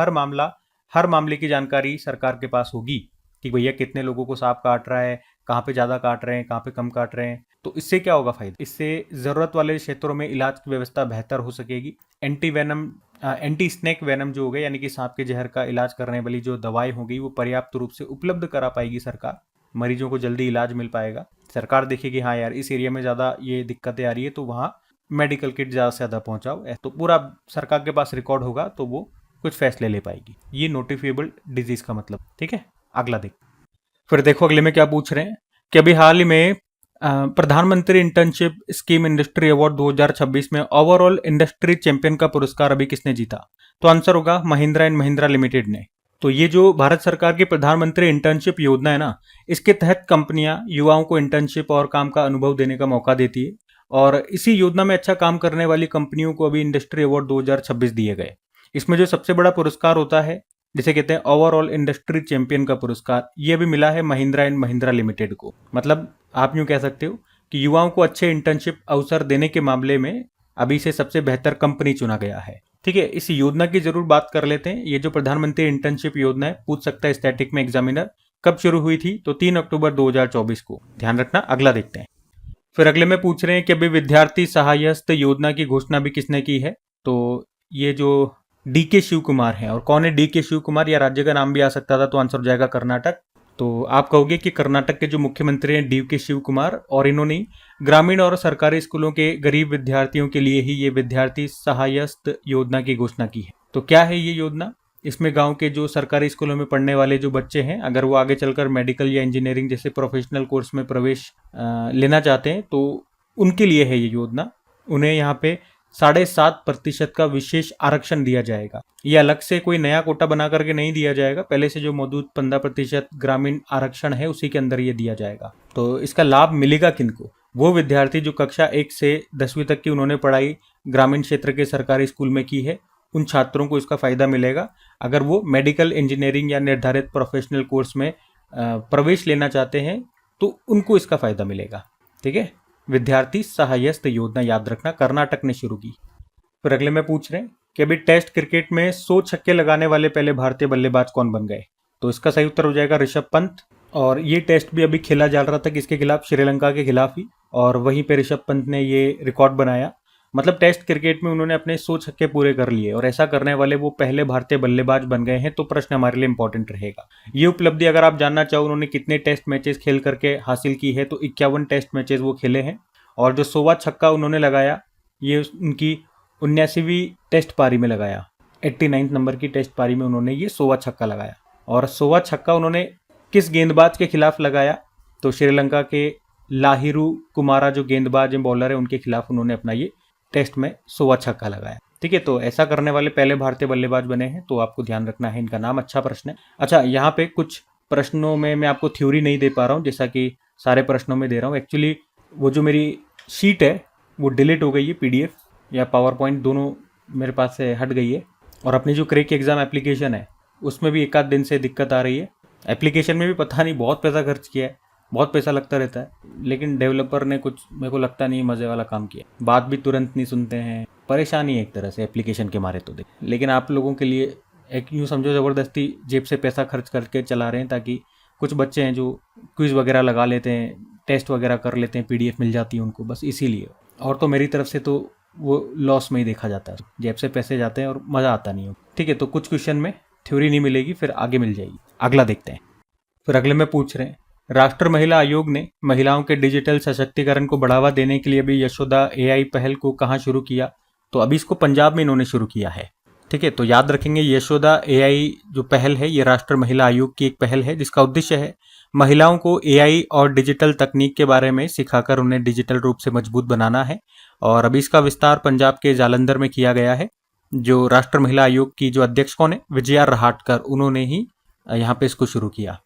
हर मामले की जानकारी सरकार के पास होगी कि भैया कितने लोगों को सांप काट रहा है, कहाँ पे ज्यादा काट रहे हैं, कहाँ पे कम काट रहे हैं। तो इससे क्या होगा फायदा? इससे जरूरत वाले क्षेत्रों में इलाज की व्यवस्था बेहतर हो सकेगी। एंटी स्नेक वेनम जो हो गया, यानी कि सांप के जहर का इलाज करने वाली जो दवाई होगी, वो पर्याप्त रूप से उपलब्ध करा पाएगी सरकार। मरीजों को जल्दी इलाज मिल पाएगा। सरकार देखेगी हाँ यार इस एरिया में ज्यादा ये दिक्कतें आ रही है, तो वहाँ मेडिकल किट ज्यादा से ज्यादा पहुंचाओ। तो पूरा सरकार के पास रिकॉर्ड होगा, तो वो कुछ फैसले ले पाएगी। ये नोटिफिएबल डिजीज का मतलब। ठीक है, अगला देख। फिर देखो अगले में क्या पूछ रहे हैं कि अभी हाल ही में प्रधानमंत्री इंटर्नशिप स्कीम इंडस्ट्री अवार्ड 2026 में ओवरऑल इंडस्ट्री चैंपियन का पुरस्कार अभी किसने जीता? तो आंसर होगा महिंद्रा एंड महिंद्रा लिमिटेड ने। तो ये जो भारत सरकार की प्रधानमंत्री इंटर्नशिप योजना है ना, इसके तहत कंपनियां युवाओं को इंटर्नशिप और काम का अनुभव देने का मौका देती है, और इसी योजना में अच्छा काम करने वाली कंपनियों को अभी इंडस्ट्री अवार्ड 2026 दिए गए। इसमें जो सबसे बड़ा पुरस्कार होता है, जिसे कहते हैं ओवरऑल इंडस्ट्री चैंपियन का पुरस्कार, ये भी मिला है महिंद्रा एंड महिंद्रा लिमिटेड को। मतलब आप यूं कह सकते हो कि युवाओं को अच्छे इंटर्नशिप अवसर देने के मामले में अभी से सबसे बेहतर कंपनी चुना गया है। ठीक है, इस योजना की जरूर बात कर लेते हैं। ये जो प्रधानमंत्री इंटर्नशिप योजना है, पूछ सकता है स्टैटिक में एग्जामिनर, कब शुरू हुई थी? तो 3 अक्टूबर 2024 को। ध्यान रखना। अगला देखते हैं। फिर अगले में पूछ रहे हैं कि अभी विद्यार्थी सहायता योजना की घोषणा भी किसने की है? तो ये जो डीके शिव कुमार है, और कौन है डीके शिव कुमार? या राज्य का नाम भी आ सकता था, तो आंसर हो जाएगा कर्नाटक। तो आप कहोगे कि कर्नाटक के जो मुख्यमंत्री हैं डीके शिव कुमार, और इन्होंने ग्रामीण और सरकारी स्कूलों के गरीब विद्यार्थियों के लिए ही ये विद्यार्थी सहायता योजना की घोषणा की है। तो क्या है ये योजना? इसमें गांव के जो सरकारी स्कूलों में पढ़ने वाले जो बच्चे हैं, अगर वो आगे चलकर मेडिकल या इंजीनियरिंग जैसे प्रोफेशनल कोर्स में प्रवेश लेना चाहते हैं, तो उनके लिए है ये योजना। उन्हें यहाँ पे 7.5% का विशेष आरक्षण दिया जाएगा। ये अलग से कोई नया कोटा बना करके नहीं दिया जाएगा, पहले से जो मौजूद 15% ग्रामीण आरक्षण है उसी के अंदर ये दिया जाएगा। तो इसका लाभ मिलेगा किनको? वो विद्यार्थी जो कक्षा 1 से 10वीं तक की उन्होंने पढ़ाई ग्रामीण क्षेत्र के सरकारी स्कूल में की है, उन छात्रों को इसका फायदा मिलेगा। अगर वो मेडिकल, इंजीनियरिंग या निर्धारित प्रोफेशनल कोर्स में प्रवेश लेना चाहते हैं, तो उनको इसका फायदा मिलेगा। ठीक है, विद्यार्थी सहायता योजना याद रखना, कर्नाटक ने शुरू की। फिर अगले में पूछ रहे हैं कि अभी टेस्ट क्रिकेट में 100 छक्के लगाने वाले पहले भारतीय बल्लेबाज कौन बन गए? तो इसका सही उत्तर हो जाएगा ऋषभ पंत। और ये टेस्ट भी अभी खेला जा रहा था किसके खिलाफ? श्रीलंका के खिलाफ ही, और वहीं पे ऋषभ पंत ने ये रिकॉर्ड बनाया। मतलब टेस्ट क्रिकेट में उन्होंने अपने 100 छक्के पूरे कर लिए और ऐसा करने वाले वो पहले भारतीय बल्लेबाज बन गए हैं। तो प्रश्न हमारे लिए इंपॉर्टेंट रहेगा। ये उपलब्धि अगर आप जानना चाहो उन्होंने कितने टेस्ट मैचेस खेल करके हासिल की है, तो 51 टेस्ट मैचेस वो खेले हैं। और जो 100वां छक्का उन्होंने लगाया ये उनकी 79वीं टेस्ट पारी में लगाया। 89 नंबर की टेस्ट पारी में उन्होंने ये 100वां छक्का लगाया। और 100वां छक्का उन्होंने किस गेंदबाज के खिलाफ लगाया, तो श्रीलंका के लाहिरू कुमारा जो गेंदबाज बॉलर है उनके खिलाफ उन्होंने अपना ये टेस्ट में 100वां छक्का लगाया। ठीक है, तो ऐसा करने वाले पहले भारतीय बल्लेबाज बने हैं, तो आपको ध्यान रखना है इनका नाम। अच्छा प्रश्न है। अच्छा, यहाँ पे कुछ प्रश्नों में मैं आपको थ्योरी नहीं दे पा रहा हूँ, जैसा कि सारे प्रश्नों में दे रहा हूँ। एक्चुअली वो जो मेरी शीट है वो डिलीट हो गई है, PDF या पावर पॉइंट दोनों मेरे पास से हट गई है। और अपनी जो क्रैक एग्जाम एप्लीकेशन है उसमें भी एक आध दिन से दिक्कत आ रही है। एप्लीकेशन में भी पता नहीं बहुत पैसा खर्च किया है, बहुत पैसा लगता रहता है, लेकिन डेवलपर ने कुछ मेरे को लगता नहीं मज़े वाला काम किया। बात भी तुरंत नहीं सुनते हैं, परेशानी है एक तरह से एप्लीकेशन के मारे तो देख। लेकिन आप लोगों के लिए एक यूँ समझो ज़बरदस्ती जेब से पैसा खर्च करके चला रहे हैं, ताकि कुछ बच्चे हैं जो क्विज़ वगैरह लगा लेते हैं, टेस्ट वगैरह कर लेते हैं, PDF मिल जाती है उनको, बस इसीलिए। और तो मेरी तरफ से तो वो लॉस में ही देखा जाता है, जेब से पैसे जाते हैं और मज़ा आता नहीं हो। ठीक है, तो कुछ क्वेश्चन में थ्योरी नहीं मिलेगी, फिर आगे मिल जाएगी। अगला देखते हैं। फिर अगले में पूछ रहे हैं, राष्ट्र महिला आयोग ने महिलाओं के डिजिटल सशक्तिकरण को बढ़ावा देने के लिए अभी यशोदा AI पहल को कहाँ शुरू किया, तो अभी इसको पंजाब में इन्होंने शुरू किया है। ठीक है, तो याद रखेंगे यशोदा AI जो पहल है ये राष्ट्र महिला आयोग की एक पहल है, जिसका उद्देश्य है महिलाओं को AI और डिजिटल तकनीक के बारे में सिखाकर उन्हें डिजिटल रूप से मजबूत बनाना है। और अभी इसका विस्तार पंजाब के जालंधर में किया गया है। जो राष्ट्र महिला आयोग की जो अध्यक्ष कौन है, विजया रहाटकर, उन्होंने ही यहाँ पे इसको शुरू किया।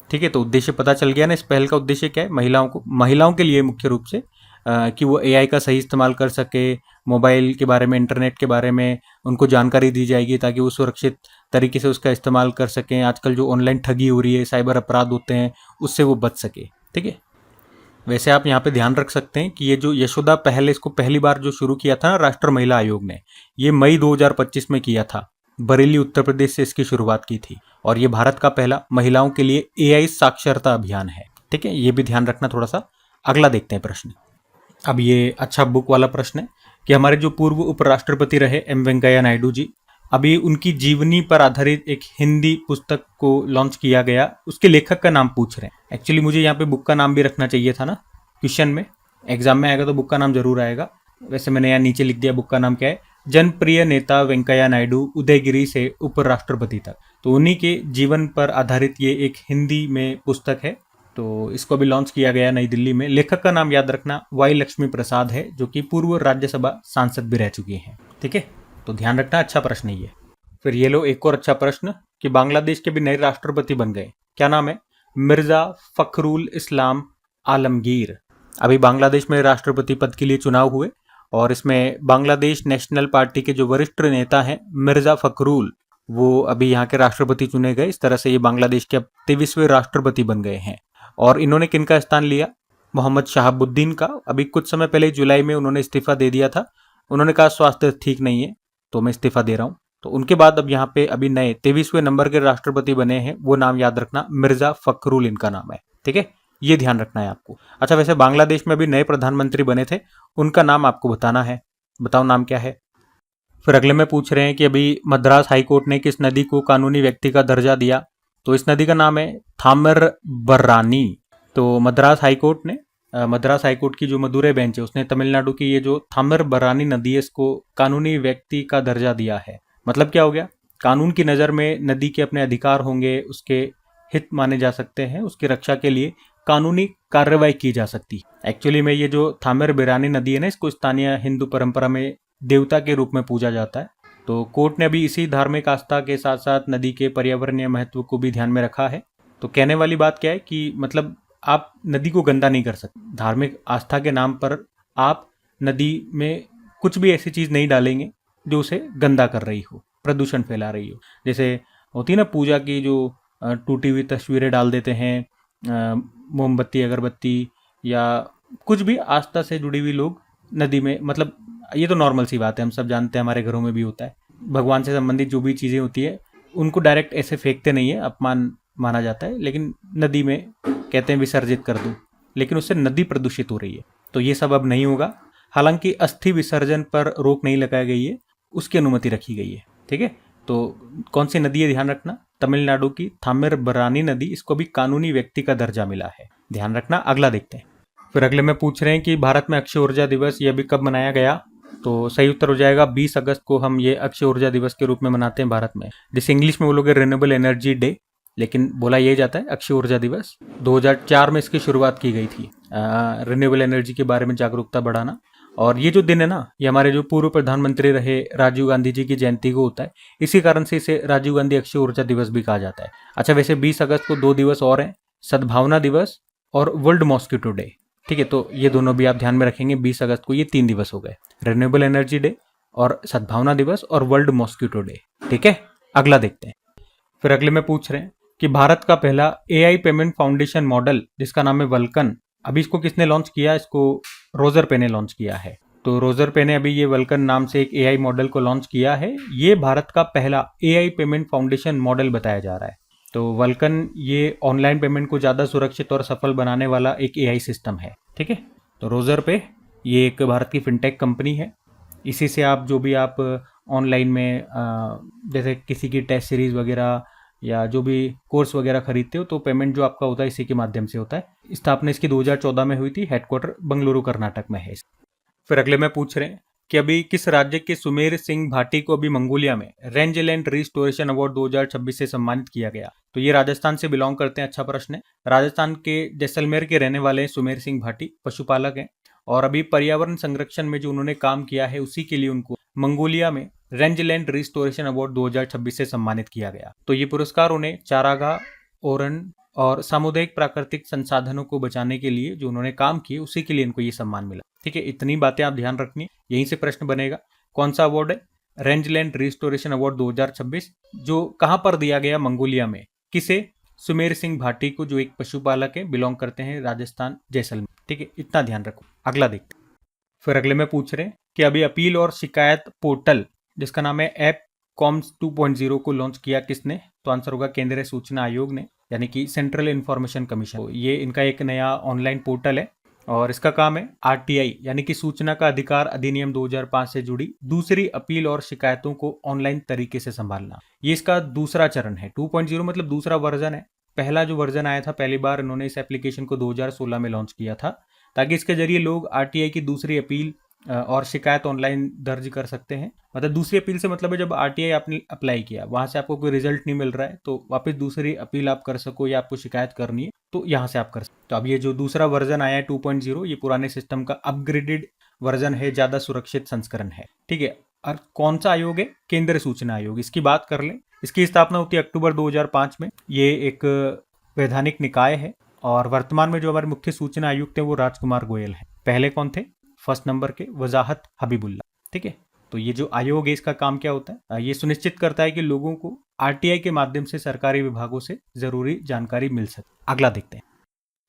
ठीक है, तो उद्देश्य पता चल गया ना। इस पहल का उद्देश्य क्या है, महिलाओं के लिए मुख्य रूप से कि वो AI का सही इस्तेमाल कर सके, मोबाइल के बारे में, इंटरनेट के बारे में उनको जानकारी दी जाएगी, ताकि वो सुरक्षित तरीके से उसका इस्तेमाल कर सकें। आजकल जो ऑनलाइन ठगी हो रही है, साइबर अपराध होते हैं, उससे वो बच सके। ठीक है, वैसे आप यहाँ पे ध्यान रख सकते हैं कि ये जो यशोदा पहल है, इसको पहली बार जो शुरू किया था ना राष्ट्र महिला आयोग ने, ये मई 2025 में किया था। बरेली उत्तर प्रदेश से इसकी शुरुआत की थी। और ये भारत का पहला महिलाओं के लिए AI साक्षरता अभियान है। ठीक है, ये भी ध्यान रखना थोड़ा सा। अगला देखते हैं प्रश्न। अब ये अच्छा बुक वाला प्रश्न है कि हमारे जो पूर्व उपराष्ट्रपति रहे M वेंकैया नायडू जी, अभी उनकी जीवनी पर आधारित एक हिंदी पुस्तक को लॉन्च किया गया, उसके लेखक का नाम पूछ रहे हैं। एक्चुअली मुझे यहाँ पे बुक का नाम भी रखना चाहिए था ना, क्वेश्चन में एग्जाम में आएगा तो बुक का नाम जरूर आएगा। वैसे मैंने यहाँ नीचे लिख दिया बुक का नाम क्या है, जनप्रिय नेता वेंकैया नायडू उदयगिरी से उपराष्ट्रपति तक। तो उन्हीं के जीवन पर आधारित ये एक हिंदी में पुस्तक है। तो इसको अभी लॉन्च किया गया नई दिल्ली में। लेखक का नाम याद रखना वाई लक्ष्मी प्रसाद है, जो कि पूर्व राज्यसभा सांसद भी रह चुकी हैं। ठीक है, तो ध्यान रखना, अच्छा प्रश्न है ये। फिर ये लो एक और अच्छा प्रश्न कि बांग्लादेश के भी नए राष्ट्रपति बन गए, क्या नाम है, मिर्जा फखरुल इस्लाम आलमगीर। अभी बांग्लादेश में राष्ट्रपति पद के लिए चुनाव हुए और इसमें बांग्लादेश नेशनल पार्टी के जो वरिष्ठ नेता हैं मिर्जा फखरुल, वो अभी यहाँ के राष्ट्रपति चुने गए। इस तरह से ये बांग्लादेश के अब 23वें राष्ट्रपति बन गए हैं। और इन्होंने किनका स्थान लिया, मोहम्मद शहाबुद्दीन का। अभी कुछ समय पहले जुलाई में उन्होंने इस्तीफा दे दिया था। उन्होंने कहा स्वास्थ्य ठीक नहीं है तो मैं इस्तीफा दे रहा हूँ। तो उनके बाद अब यहाँ पे अभी नए 23वें नंबर के राष्ट्रपति बने हैं, वो नाम याद रखना, मिर्जा फखरुल इनका नाम है। ठीक है, ये ध्यान रखना है आपको। अच्छा, वैसे बांग्लादेश में अभी नए प्रधानमंत्री बने थे, उनका नाम आपको बताना है, बताओ नाम क्या है। फिर अगले में पूछ रहे हैं कि अभी मद्रास हाईकोर्ट ने किस नदी को कानूनी व्यक्ति का दर्जा दिया, तो इस नदी का नाम है थामिरबरानी। तो मद्रास हाईकोर्ट की जो मदुरै बेंच है उसने तमिलनाडु की ये जो थामिरबरानी नदी है इसको कानूनी व्यक्ति का दर्जा दिया है। मतलब क्या हो गया, कानून की नज़र में नदी के अपने अधिकार होंगे, उसके हित माने जा सकते हैं, उसकी रक्षा के लिए कानूनी कार्रवाई की जा सकती है। एक्चुअली में ये जो थामिरबरानी नदी है ना, इसको स्थानीय हिंदू परंपरा में देवता के रूप में पूजा जाता है। तो कोर्ट ने अभी इसी धार्मिक आस्था के साथ साथ नदी के पर्यावरणीय महत्व को भी ध्यान में रखा है। तो कहने वाली बात क्या है कि मतलब आप नदी को गंदा नहीं कर सकते। धार्मिक आस्था के नाम पर आप नदी में कुछ भी ऐसी चीज़ नहीं डालेंगे जो उसे गंदा कर रही हो, प्रदूषण फैला रही हो। जैसे होती ना पूजा की जो टूटी हुई तस्वीरें डाल देते हैं, मोमबत्ती अगरबत्ती या कुछ भी आस्था से जुड़ी हुई लोग नदी में, मतलब ये तो नॉर्मल सी बात है, हम सब जानते हैं, हमारे घरों में भी होता है। भगवान से संबंधित जो भी चीज़ें होती है उनको डायरेक्ट ऐसे फेंकते नहीं है, अपमान माना जाता है, लेकिन नदी में कहते हैं विसर्जित कर दूं, लेकिन उससे नदी प्रदूषित हो रही है। तो ये सब अब नहीं होगा। हालांकि अस्थि विसर्जन पर रोक नहीं लगाई गई है, उसकी अनुमति रखी गई है। ठीक है, तो कौन सी नदी है ध्यान रखना, तमिलनाडु की थामिरबरानी नदी, इसको भी कानूनी व्यक्ति का दर्जा मिला है, ध्यान रखना। अगला देखते हैं। फिर अगले में पूछ रहे हैं कि भारत में अक्षय ऊर्जा दिवस ये अभी कब मनाया गया। तो सही उत्तर हो जाएगा 20 अगस्त को हम ये अक्षय ऊर्जा दिवस के रूप में मनाते हैं भारत में, जिसे इंग्लिश में बोलोगे रिन्यूएबल एनर्जी डे, लेकिन बोला यही जाता है अक्षय ऊर्जा दिवस। 2004 में इसकी शुरुआत की गई थी, रिन्यूएबल एनर्जी के बारे में जागरूकता बढ़ाना। और ये जो दिन है ना, ये हमारे जो पूर्व प्रधानमंत्री रहे राजीव गांधी जी की जयंती को होता है, इसी कारण से इसे राजीव गांधी अक्षय ऊर्जा दिवस भी कहा जाता है। अच्छा, वैसे 20 अगस्त को 2 दिवस और हैं, सद्भावना दिवस और वर्ल्ड मॉस्किटो डे। ठीक है, तो ये दोनों भी आप ध्यान में रखेंगे। 20 अगस्त को ये 3 दिवस हो गए, रिन्यूएबल एनर्जी डे और सद्भावना दिवस और वर्ल्ड मॉस्किटो डे। ठीक है, अगला देखते हैं। फिर अगले में पूछ रहे हैं कि भारत का पहला एआई पेमेंट फाउंडेशन मॉडल जिसका नाम है वल्कन, अभी इसको किसने लॉन्च किया? इसको रोजर पे ने लॉन्च किया है। तो रोजर पे ने अभी ये वल्कन नाम से एक एआई मॉडल को लॉन्च किया है। ये भारत का पहला एआई पेमेंट फाउंडेशन मॉडल बताया जा रहा है। तो वल्कन ये ऑनलाइन पेमेंट को ज़्यादा सुरक्षित और सफल बनाने वाला एक एआई सिस्टम है। ठीक है, तो रोजर पे ये एक भारत की फिनटेक कंपनी है। इसी से आप जो भी आप ऑनलाइन में जैसे किसी की टेस्ट सीरीज वगैरह या जो भी कोर्स वगैरह खरीदते हो, तो पेमेंट जो आपका होता है इसी के माध्यम से होता है। स्थापना इसकी 2014 में हुई थी, हेडक्वार्टर बंगलुरु कर्नाटक में है। फिर अगले में पूछ रहे हैं कि अभी किस राज्य के सुमेर सिंह भाटी को अभी मंगोलिया में रेंज लैंड रिस्टोरेशन अवार्ड 2026 से सम्मानित किया गया। तो ये राजस्थान से बिलोंग करते हैं। अच्छा प्रश्न है। राजस्थान के जैसलमेर के रहने वाले सुमेर सिंह भाटी पशुपालक हैं और अभी पर्यावरण संरक्षण में जो उन्होंने काम किया है उसी के लिए उनको मंगोलिया में रेंजलैंड रिस्टोरेशन अवार्ड 2026 से सम्मानित किया गया। तो ये पुरस्कार उन्हें चारागाह, ओरन और सामुदायिक प्राकृतिक संसाधनों को बचाने के लिए जो उन्होंने काम किए उसी के लिए इनको ये सम्मान मिला। ठीक है, इतनी बातें आप ध्यान रखनी, यहीं से प्रश्न बनेगा। कौन सा अवार्ड है? रेंजलैंड रिस्टोरेशन अवार्ड 2026, जो कहां पर दिया गया? मंगोलिया में। किसे? सुमेर सिंह भाटी को, जो एक पशुपालक है, बिलोंग करते हैं राजस्थान जैसलमेर। ठीक है, इतना ध्यान रखो। अगला देखते हैं। फिर अगले में पूछ रहे हैं कि अभी अपील और शिकायत पोर्टल जिसका नाम है ऐप कॉम्स 2.0 को लॉन्च किया किसने? तो आंसर होगा केंद्रीय सूचना आयोग ने, यानी कि सेंट्रल इंफॉर्मेशन कमीशन। ये इनका एक नया ऑनलाइन पोर्टल है और इसका काम है आरटीआई यानी कि सूचना का अधिकार अधिनियम 2005 से जुड़ी दूसरी अपील और शिकायतों को ऑनलाइन तरीके से संभालना। ये इसका दूसरा चरण है। 2.0 मतलब दूसरा वर्जन है। पहला जो वर्जन आया था, पहली बार इन्होंने इस एप्लीकेशन को 2016 में लॉन्च किया था, ताकि इसके जरिए लोग आरटीआई की दूसरी अपील और शिकायत ऑनलाइन दर्ज कर सकते हैं। मतलब दूसरी अपील से मतलब है जब आरटीआई आपने अप्लाई किया, वहां से आपको कोई रिजल्ट नहीं मिल रहा है, तो वापस दूसरी अपील आप कर सको या आपको शिकायत करनी है तो यहाँ से आप कर सकते। तो अब ये जो दूसरा वर्जन आया है 2.0, ये पुराने सिस्टम का अपग्रेडेड वर्जन है, ज्यादा सुरक्षित संस्करण है। ठीक है, और कौन सा आयोग है? केंद्रीय सूचना आयोग। इसकी बात कर लें, इसकी स्थापना होती है अक्टूबर 2005 में। ये एक वैधानिक निकाय है और वर्तमान में जो हमारे मुख्य सूचना आयुक्त है वो राजकुमार गोयल है। पहले कौन थे? फर्स्ट नंबर के वजाहत हबीबुल्ला। ठीक है, तो ये जो आयोग है इसका काम क्या होता है? ये सुनिश्चित करता है कि लोगों को आरटीआई के माध्यम से सरकारी विभागों से जरूरी जानकारी मिल सके। अगला देखते हैं।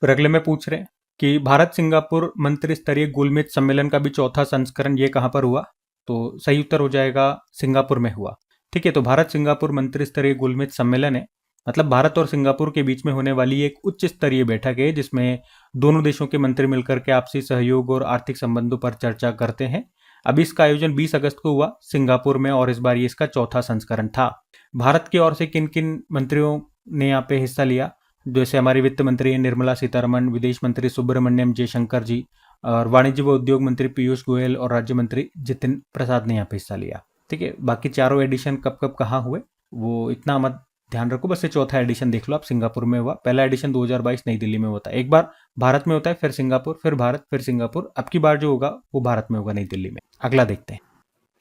फिर अगले में पूछ रहे हैं कि भारत सिंगापुर मंत्री स्तरीय गोलमेज सम्मेलन का भी चौथा संस्करण ये कहां पर हुआ? तो सही उत्तर हो जाएगा सिंगापुर में हुआ। ठीक है, तो भारत सिंगापुर मंत्री स्तरीय गोलमेज सम्मेलन है, मतलब भारत और सिंगापुर के बीच में होने वाली एक उच्च स्तरीय बैठक है जिसमें दोनों देशों के मंत्री मिलकर के आपसी सहयोग और आर्थिक संबंधों पर चर्चा करते हैं। अभी इसका आयोजन 20 अगस्त को हुआ सिंगापुर में और इस बार ये इसका चौथा संस्करण था। भारत की ओर से किन किन मंत्रियों ने यहाँ पे हिस्सा लिया? जैसे हमारी वित्त मंत्री निर्मला सीतारमण, विदेश मंत्री सुब्रमण्यम जयशंकर जी और वाणिज्य व उद्योग मंत्री पीयूष गोयल और राज्य मंत्री जितिन प्रसाद ने यहाँ पे हिस्सा लिया। ठीक है, बाकी चारों एडिशन कब कब कहाँ हुए वो इतना मत ध्यान रखो, बस ये चौथा एडिशन देख लो आप। सिंगापुर में हुआ, पहला एडिशन 2022 नई दिल्ली में होता है। एक बार भारत में होता है, फिर सिंगापुर, फिर भारत, फिर सिंगापुर। अब की बार जो होगा वो भारत में होगा, नई दिल्ली में। अगला देखते हैं।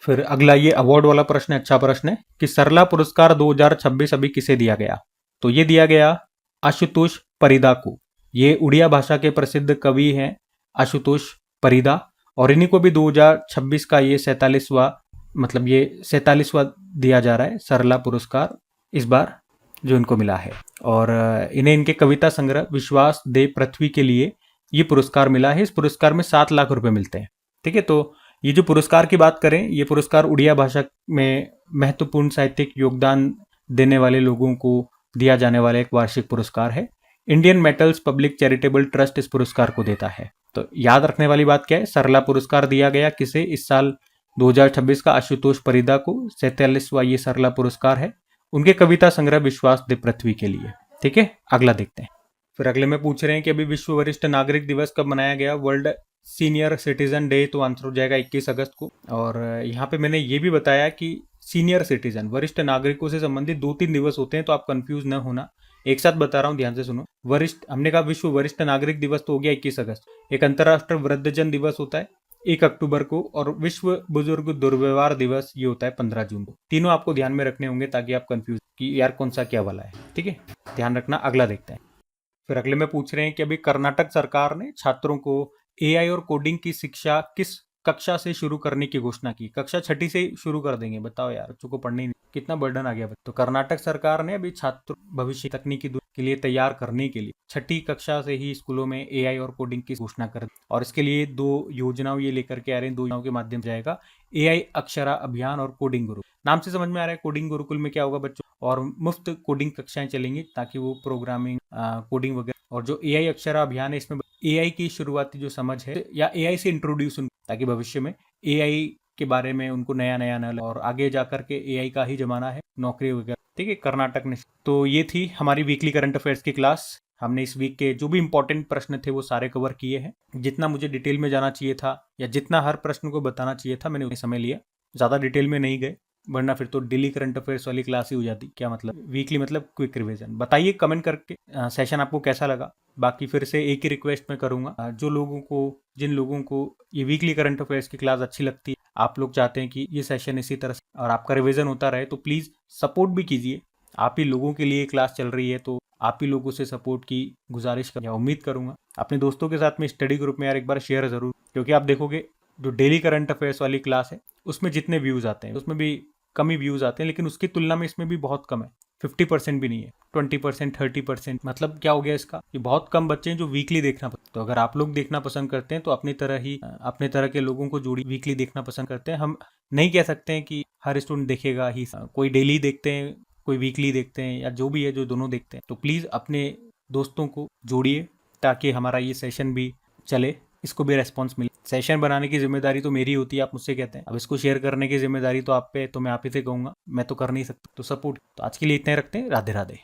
फिर अगला ये अवार्ड वाला प्रश्न है, अच्छा प्रश्न है कि सरला पुरस्कार 2026 अभी किसे दिया गया? तो ये दिया गया आशुतोष परिदा को। ये उड़िया भाषा के प्रसिद्ध कवि हैं आशुतोष परिदा, और इन्हीं को भी 2026 का ये 47वां दिया जा रहा है सरला पुरस्कार इस बार जो इनको मिला है। और इन्हें इनके कविता संग्रह विश्वास दे पृथ्वी के लिए ये पुरस्कार मिला है। इस पुरस्कार में 7 लाख रुपए मिलते हैं। ठीक है, तो ये जो पुरस्कार की बात करें, ये पुरस्कार उड़िया भाषा में महत्वपूर्ण साहित्यिक योगदान देने वाले लोगों को दिया जाने वाला एक वार्षिक पुरस्कार है। Indian metals public charitable trust इस पुरस्कार को देता है। तो याद रखने वाली बात क्या है, सरला पुरस्कार दिया गया किसे इस साल 2026 का, आशुतोष परिदा को 47वां ये सरला पुरस्कार है उनके कविता संग्रह विश्वास दे पृथ्वी के लिए। ठीक है, अगला देखते हैं। फिर अगले में पूछ रहे हैं कि अभी विश्व वरिष्ठ नागरिक दिवस कब मनाया गया, वर्ल्ड सीनियर सिटीजन डे, तो आंसर हो जाएगा 21 अगस्त को। और यहाँ पे मैंने ये भी बताया कि सीनियर सिटीजन वरिष्ठ नागरिकों से संबंधित 2-3 दिवस होते हैं, तो आप कंफ्यूज न होना, एक साथ बता रहा हूँ, ध्यान से सुनो। वरिष्ठ, हमने कहा विश्व वरिष्ठ नागरिक दिवस तो हो गया 21 अगस्त। एक अंतर्राष्ट्रीय वृद्धजन दिवस होता है 1 अक्टूबर को, और विश्व बुजुर्ग दुर्व्यवहार दिवस ये होता है 15 जून को। तीनों आपको ध्यान में रखने होंगे ताकि आप कंफ्यूज कि यार कौन सा क्या वाला है। ठीक है, ध्यान रखना। अगला देखते हैं। फिर अगले में पूछ रहे हैं कि अभी कर्नाटक सरकार ने छात्रों को एआई और कोडिंग की शिक्षा किस कक्षा से शुरू करने की घोषणा की। कक्षा 6ठी से शुरू कर देंगे, बताओ यार, बच्चों को पढ़ने नहीं, कितना बर्डन आ गया। तो कर्नाटक सरकार ने अभी छात्र भविष्य तकनीकी के लिए तैयार करने के लिए 6ठी कक्षा से ही स्कूलों में एआई और कोडिंग की घोषणा कर, और इसके लिए 2 योजनाओं ये लेकर के आ रहे हैं। 2 योजनाओं के माध्यम से जाएगा, एआई अक्षरा अभियान और कोडिंग गुरुकुल। नाम से समझ में आ रहा है कोडिंग गुरुकुल में क्या होगा बच्चों, और मुफ्त कोडिंग कक्षाएं चलेंगी ताकि वो प्रोग्रामिंग, कोडिंग वगैरह। और जो एआई अक्षरा अभियान है, इसमें एआई की शुरुआती जो समझ है या एआई से इंट्रोड्यूस, ताकि भविष्य में एआई के बारे में उनको नया नया न, और आगे जाकर के एआई का ही जमाना है, नौकरी वगैरह। ठीक है, कर्नाटक ने। तो ये थी हमारी वीकली करंट अफेयर्स की क्लास। हमने इस वीक के जो भी इंपॉर्टेंट प्रश्न थे वो सारे कवर किए हैं। जितना मुझे डिटेल में जाना चाहिए था या जितना हर प्रश्न को बताना चाहिए था, मैंने उतना समय लिया, ज्यादा डिटेल में नहीं गए, वरना फिर तो डेली करंट अफेयर्स वाली क्लास ही हो जाती। क्या मतलब, वीकली मतलब क्विक रिवीजन। बताइए कमेंट करके सेशन आपको कैसा लगा। बाकी फिर से एक ही रिक्वेस्ट मैं करूंगा, जिन लोगों को ये वीकली करंट अफेयर्स की क्लास अच्छी लगती है, आप लोग चाहते हैं कि ये सेशन इसी तरह से और आपका रिवीजन होता रहे, तो प्लीज सपोर्ट भी कीजिए। आप ही लोगों के लिए क्लास चल रही है, तो आप ही लोगों से सपोर्ट की गुजारिश कर, उम्मीद करूंगा। अपने दोस्तों के साथ में स्टडी ग्रुप में यार एक बार शेयर जरूर, क्योंकि आप देखोगे जो डेली करंट अफेयर्स वाली क्लास है उसमें जितने व्यूज आते हैं उसमें भी कम ही व्यूज आते हैं, लेकिन उसकी तुलना में इसमें भी बहुत कम है, 50% भी नहीं है, 20%, 30%। मतलब क्या हो गया इसका, ये बहुत कम बच्चे हैं जो वीकली देखना पसंद। तो अगर आप लोग देखना पसंद करते हैं तो अपनी तरह के लोगों को जोड़ी वीकली देखना पसंद करते हैं। हम नहीं कह सकते हैं कि हर स्टूडेंट देखेगा ही, कोई डेली देखते हैं, कोई वीकली देखते हैं, या जो भी है, जो दोनों देखते हैं। तो प्लीज अपने दोस्तों को जोड़िए ताकि हमारा ये सेशन भी चले, इसको भी रेस्पॉन्स मिले। सेशन बनाने की जिम्मेदारी तो मेरी होती है, आप मुझसे कहते हैं, अब इसको शेयर करने की जिम्मेदारी तो आप पे, तो मैं आप ही से कहूंगा, मैं तो कर नहीं सकता। तो सपोर्ट, तो आज के लिए इतने रखते हैं। राधे राधे।